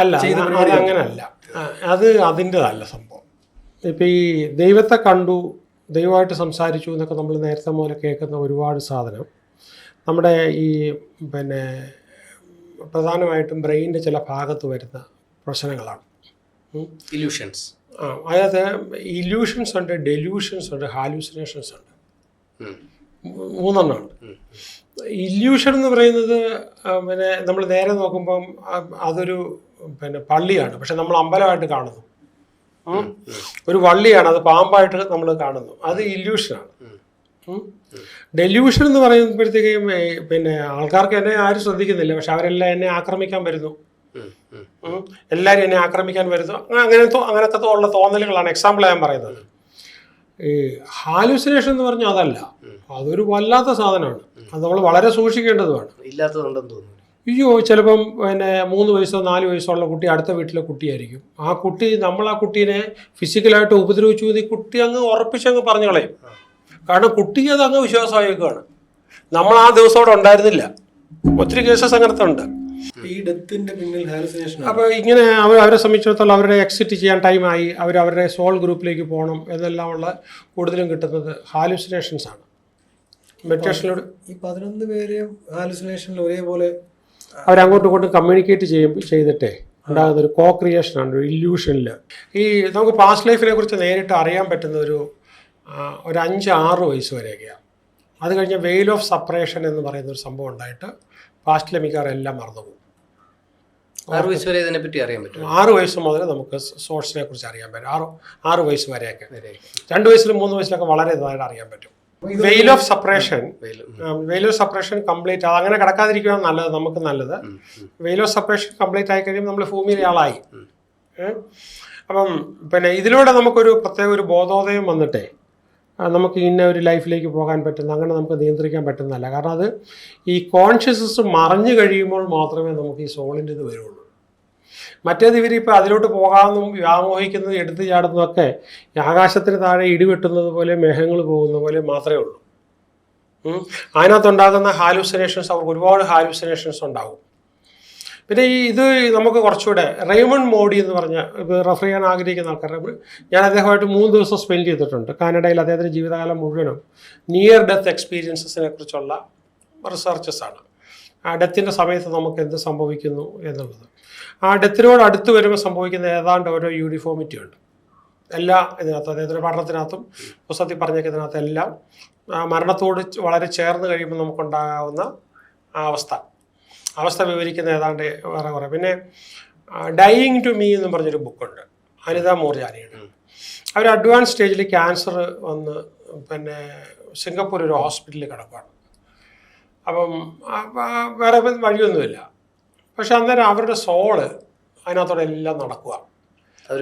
അല്ല, അത് അങ്ങനെയല്ല. അത് അതിൻ്റെതല്ല സംഭവം. ഇപ്പം ഈ ദൈവത്തെ കണ്ടു, ദൈവമായിട്ട് സംസാരിച്ചു എന്നൊക്കെ നമ്മൾ നേരത്തെ മുതൽ കേൾക്കുന്ന ഒരുപാട് സാധനം നമ്മുടെ ഈ പിന്നെ പ്രധാനമായിട്ടും ബ്രെയിനിൻ്റെ ചില ഭാഗത്ത് വരുന്ന പ്രശ്നങ്ങളാണ്. ഇല്യൂഷൻസ്. അതായത് ഇല്യൂഷൻസ് ഉണ്ട്, ഡെലൂഷൻസ് ഉണ്ട്, ഹാലൂസിനേഷൻസ് ഉണ്ട്. 3 എണ്ണമുണ്ട്. ഇല്യൂഷൻ എന്ന് പറയുന്നത് പിന്നെ നമ്മൾ നേരെ നോക്കുമ്പം അതൊരു പിന്നെ പള്ളിയാണ്, പക്ഷെ നമ്മൾ അമ്പലമായിട്ട് കാണുന്നു. ഒരു വള്ളിയാണ്, അത് പാമ്പായിട്ട് നമ്മൾ കാണുന്നു. അത് ഇല്യൂഷനാണ്. ഡെല്യൂഷൻ എന്ന് പറയുമ്പോഴത്തേക്കും പിന്നെ ആൾക്കാർക്ക് എന്നെ ആരും ശ്രദ്ധിക്കുന്നില്ല, പക്ഷെ അവരെല്ലാം എന്നെ ആക്രമിക്കാൻ വരുന്നു. എല്ലാവരും എന്നെ ആക്രമിക്കാൻ വരുന്നു. അങ്ങനത്തെ ഉള്ള തോന്നലുകളാണ്. എക്സാമ്പിൾ ഞാൻ പറയുന്നത്. ഈ ഹാലൂസിനേഷൻ എന്ന് പറഞ്ഞാൽ അതല്ല, അതൊരു വല്ലാത്ത സാധനമാണ്. അത് നമ്മൾ വളരെ സൂക്ഷിക്കേണ്ടതുമാണ്. ഇല്ലാത്തതുണ്ടെന്ന് തോന്നുന്നു. അയ്യോ, ചിലപ്പം പിന്നെ 3 വയസ്സോ 4 വയസ്സോ ഉള്ള കുട്ടി അടുത്ത വീട്ടിലെ കുട്ടിയായിരിക്കും. ആ കുട്ടി നമ്മൾ ആ കുട്ടീനെ ഫിസിക്കലായിട്ട് ഉപദ്രവിച്ചു ഈ കുട്ടി അങ്ങ് ഉറപ്പിച്ചങ്ങ് പറഞ്ഞു കളയും. കാരണം കുട്ടിക്ക് അത് അങ്ങ് വിശ്വാസമായേക്കാണ്. നമ്മൾ ആ ദിവസം അവിടെ ഉണ്ടായിരുന്നില്ല. ഒത്തിരി കേസസ് അങ്ങനത്തെ ഉണ്ട്. ഈ ഡെത്തിന്റെ പിന്നിൽ ഹാലുസിനേഷൻ. അപ്പോൾ ഇങ്ങനെ അവരെ സംബന്ധിച്ചിടത്തോളം അവരുടെ എക്സിറ്റ് ചെയ്യാൻ ടൈമായി, അവരുടെ സോൾ ഗ്രൂപ്പിലേക്ക് പോകണം എന്നെല്ലാം ഉള്ള കൂടുതലും കിട്ടുന്നത് ഹാലുസിനേഷൻസ് ആണ്. മെഡിറ്റേഷനിലൂടെ ഈ 11 പേരെയും ഹാലുസിനേഷനിൽ ഒരേപോലെ അവരങ്ങോട്ടും ഇങ്ങോട്ടും കമ്മ്യൂണിക്കേറ്റ് ചെയ്തിട്ടേ ഉണ്ടാകുന്ന ഒരു കോ ക്രിയേഷനാണ്, ഒരു ഇല്യൂഷനിൽ. ഈ നമുക്ക് പാസ്റ്റ് ലൈഫിനെ കുറിച്ച് നേരിട്ട് അറിയാൻ പറ്റുന്ന ഒരു 5-6 വയസ്സ് വരെയൊക്കെയാണ്. അത് കഴിഞ്ഞ് വെയിൽ ഓഫ് സെപ്പറേഷൻ എന്ന് പറയുന്ന ഒരു സംഭവം ഉണ്ടായിട്ട് പാസ്റ്റിലെ മിക്കവാറെല്ലാം മറന്നുപോകും. 6 വയസ്സ് വരെ ഇതിനെപ്പറ്റി അറിയാൻ പറ്റും. 6 വയസ്സ് മുതൽ നമുക്ക് സോഴ്സിനെ കുറിച്ച് അറിയാൻ പറ്റും. 6 വയസ്സ് വരെയൊക്കെ. 2 വയസ്സിലും 3 വയസ്സിലൊക്കെ വളരെ ഇതായിട്ട് അറിയാൻ പറ്റും. വെയിൽ ഓഫ് സെപ്പറേഷൻ കംപ്ലീറ്റ് അങ്ങനെ കിടക്കാതിരിക്കുകയാണ് നല്ലത്, നമുക്ക് നല്ലത്. വെയിൽ ഓഫ് സെപ്പറേഷൻ കംപ്ലീറ്റ് ആയി കഴിയുമ്പോൾ നമ്മൾ ഭൂമിയിലെ ആളായി. അപ്പം പിന്നെ ഇതിലൂടെ നമുക്കൊരു പ്രത്യേക ഒരു ബോധോദയം വന്നിട്ടേ നമുക്ക് ഇന്ന ഒരു ലൈഫിലേക്ക് പോകാൻ പറ്റുന്ന, അങ്ങനെ നമുക്ക് നിയന്ത്രിക്കാൻ പറ്റുന്നതല്ല. കാരണം അത് ഈ കോൺഷ്യസ്നസ് മറഞ്ഞു കഴിയുമ്പോൾ മാത്രമേ നമുക്ക് ഈ സോളിൻ്റെ ഇത് വരുള്ളൂ. മറ്റേത് ഇവരിപ്പോൾ അതിലോട്ട് പോകാമെന്നും വ്യാമോഹിക്കുന്നത് എടുത്തു ചാടുന്നതൊക്കെ ആകാശത്തിന് താഴെ ഇടിവെട്ടുന്നത് പോലെ മേഘങ്ങൾ പോകുന്ന പോലെ മാത്രമേ ഉള്ളൂ. അതിനകത്തുണ്ടാകുന്ന ഹാലൂസിനേഷൻസ്, അവർക്ക് ഒരുപാട് ഹാലൂസിനേഷൻസ് ഉണ്ടാകും. പിന്നെ ഇത് നമുക്ക് കുറച്ചുകൂടെ റെയ്മണ്ട് മോഡി എന്ന് പറഞ്ഞ റെഫർ ചെയ്യാൻ ആഗ്രഹിക്കുന്ന ആൾക്കാർ, ഞാൻ അദ്ദേഹമായിട്ട് 3 ദിവസം സ്പെൻഡ് ചെയ്തിട്ടുണ്ട് കാനഡയിൽ. അദ്ദേഹത്തിൻ്റെ ജീവിതകാലം മുഴുവനും നിയർ ഡെത്ത് എക്സ്പീരിയൻസസിനെ കുറിച്ചുള്ള റിസർച്ചസാണ്. ആ ഡെത്തിൻ്റെ സമയത്ത് നമുക്ക് എന്ത് സംഭവിക്കുന്നു എന്നുള്ളത്. ആ ഡെത്തിനോട് അടുത്ത് വരുമ്പോൾ സംഭവിക്കുന്ന ഏതാണ്ട് ഓരോ യൂണിഫോമിറ്റി ഉണ്ട് എല്ലാ ഇതിനകത്തും. അദ്ദേഹത്തിൻ്റെ പഠനത്തിനകത്തും പുസ്തകത്തിൽ പറഞ്ഞേക്കുന്നതിനകത്ത് എല്ലാം മരണത്തോട് വളരെ ചേർന്ന് കഴിയുമ്പോൾ നമുക്കുണ്ടാകാവുന്ന അവസ്ഥ വിവരിക്കുന്ന ഏതാണ്ട് വേറെ കുറേ. പിന്നെ ഡൈയിങ് ടു മീ എന്ന് പറഞ്ഞൊരു ബുക്കുണ്ട്, അനിത മൂർജാനിയുടെ. അവർ അഡ്വാൻസ് സ്റ്റേജിൽ ക്യാൻസർ വന്ന് പിന്നെ സിംഗപ്പൂർ ഒരു ഹോസ്പിറ്റലിൽ കിടക്കുകയാണ്. അപ്പം വേറെ വഴിയൊന്നുമില്ല. പക്ഷെ അന്നേരം അവരുടെ സോള് അതിനകത്തോടെ എല്ലാം നടക്കുക.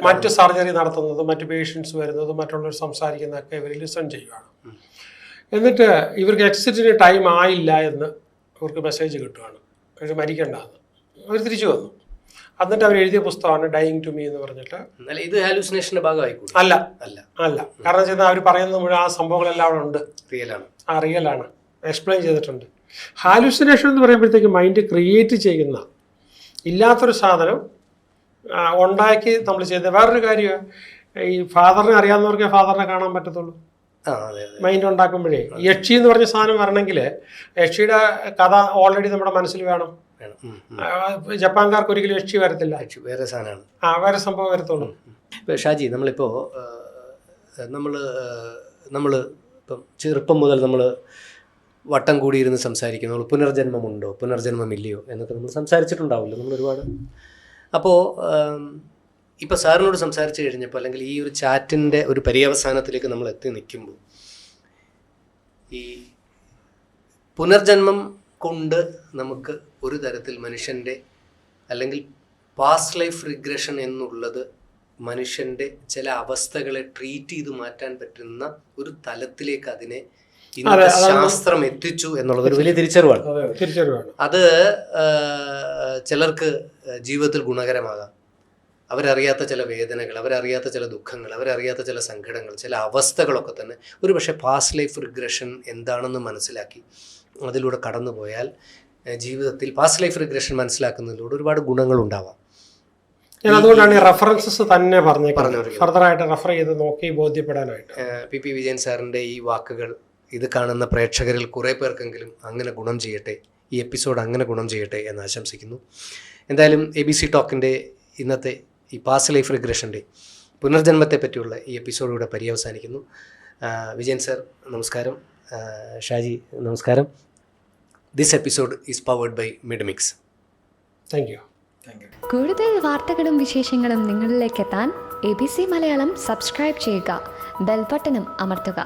മറ്റ് സർജറി നടത്തുന്നതും മറ്റ് പേഷ്യൻസ് വരുന്നതും മറ്റുള്ളവർ സംസാരിക്കുന്നതൊക്കെ ഇവർ ലിസൺ ചെയ്യുകയാണ്. എന്നിട്ട് ഇവർക്ക് എക്സിറ്റിന് ടൈം ആയില്ല എന്ന് ഇവർക്ക് മെസ്സേജ് കിട്ടുകയാണ്, അവർ മരിക്കേണ്ടതെന്ന്. അവർ തിരിച്ചു വന്നു. എന്നിട്ട് അവർ എഴുതിയ പുസ്തകമാണ് ഡൈയിങ് ടു മീ എന്ന് പറഞ്ഞിട്ട്. ഇത് ഹാലൂസിനേഷന്റെ ഭാഗമായി അല്ല. കാരണം വെച്ചാൽ അവർ പറയുന്നത് മുഴുവൻ ആ സംഭവങ്ങളെല്ലാം അവിടെ ഉണ്ട്, റിയലാണ്, എക്സ്പ്ലെയിൻ ചെയ്തിട്ടുണ്ട്. ഹാലൂസിനേഷൻ എന്ന് പറയുമ്പോഴത്തേക്ക് മൈൻഡ് ക്രിയേറ്റ് ചെയ്യുന്ന ഇല്ലാത്തൊരു സാധനം ഉണ്ടാക്കി നമ്മൾ ചെയ്ത. വേറൊരു കാര്യം, ഈ ഫാദറിനെ അറിയാവുന്നവർക്കേ ഫാദറിനെ കാണാൻ പറ്റത്തുള്ളൂ. മൈൻഡ് ഉണ്ടാക്കുമ്പോഴേ യക്ഷി എന്ന് പറഞ്ഞ സാധനം വരണമെങ്കിൽ യക്ഷിയുടെ കഥ ഓൾറെഡി നമ്മുടെ മനസ്സിൽ വേണം. ജപ്പാൻകാർക്ക് ഒരിക്കലും യക്ഷി വരത്തില്ല, വേറെ സാധനമാണ്. വേറെ സംഭവം വരത്തുള്ളൂ. ഇപ്പോൾ ഷാജി, നമ്മളിപ്പോൾ നമ്മൾ ഇപ്പം ചെറുപ്പം മുതൽ നമ്മൾ വട്ടം കൂടിയിരുന്ന് സംസാരിക്കുന്നു. നമ്മൾ പുനർജന്മമുണ്ടോ പുനർജന്മമില്ലയോ എന്നൊക്കെ നമ്മൾ സംസാരിച്ചിട്ടുണ്ടാവില്ല നമ്മൾ ഒരുപാട്. അപ്പോൾ ഇപ്പോൾ സാറിനോട് സംസാരിച്ച് കഴിഞ്ഞപ്പോൾ, അല്ലെങ്കിൽ ഈ ഒരു ചാറ്റിൻ്റെ ഒരു പര്യവസാനത്തിലേക്ക് നമ്മൾ എത്തി നിൽക്കുമ്പോൾ, ഈ പുനർജന്മം കൊണ്ട് നമുക്ക് ഒരു തരത്തിൽ മനുഷ്യൻ്റെ, അല്ലെങ്കിൽ പാസ്റ്റ് ലൈഫ് റിഗ്രഷൻ എന്നുള്ളത് മനുഷ്യൻ്റെ ചില അവസ്ഥകളെ ട്രീറ്റ് ചെയ്ത് മാറ്റാൻ പറ്റുന്ന ഒരു തലത്തിലേക്ക് അതിനെ ഇന്നത്തെ ശാസ്ത്രം എത്തിച്ചു എന്നുള്ളത് ഒരു വലിയ തിരിച്ചറിവാണ്. തിരിച്ചറിവാണ്. അത് ചിലർക്ക് ജീവിതത്തിൽ ഗുണകരമാകാം. അവരറിയാത്ത ചില വേദനകൾ, അവരറിയാത്ത ചില ദുഃഖങ്ങൾ, അവരറിയാത്ത ചില സങ്കടങ്ങൾ, ചില അവസ്ഥകളൊക്കെ തന്നെ ഒരു പക്ഷേ പാസ്റ്റ് ലൈഫ് റിഗ്രഷൻ എന്താണെന്ന് മനസ്സിലാക്കി അതിലൂടെ കടന്നു പോയാൽ ജീവിതത്തിൽ പാസ്റ്റ് ലൈഫ് റിഗ്രഷൻ മനസ്സിലാക്കുന്നതിലൂടെ ഒരുപാട് ഗുണങ്ങളുണ്ടാവാം. ഞാൻ അതുകൊണ്ടാണ് ഈ റെഫറൻസസ് തന്നെ പറഞ്ഞേക്കുന്നത്, ഫർദറായിട്ട് റെഫർ ചെയ്ത് നോക്കി ബോധ്യപ്പെടാനായിട്ട്. പി വിജയൻ സാറിൻ്റെ ഈ വാക്കുകൾ ഇത് കാണുന്ന പ്രേക്ഷകരിൽ കുറേ പേർക്കെങ്കിലും അങ്ങനെ ഗുണം ചെയ്യട്ടെ, ഈ എപ്പിസോഡ് അങ്ങനെ ഗുണം ചെയ്യട്ടെ എന്ന് ആശംസിക്കുന്നു. എന്തായാലും ABC ടോക്കിൻ്റെ ഇന്നത്തെ ഈ പാസ്റ്റ് ലൈഫ് റിഗ്രഷൻ്റെ പുനർജന്മത്തെ പറ്റിയുള്ള ഈ എപ്പിസോഡിലൂടെ പര്യവസാനിക്കുന്നു. വിജയൻ സർ നമസ്കാരം, ഷാജി നമസ്കാരം. This episode is powered by Medimix. Thank you. കൂടുതൽ വാർത്തകളും വിശേഷങ്ങളും നിങ്ങളിലേക്ക് എത്താൻ ABC മലയാളം സബ്സ്ക്രൈബ് ചെയ്യുക, ബെൽ ബട്ടണും അമർത്തുക.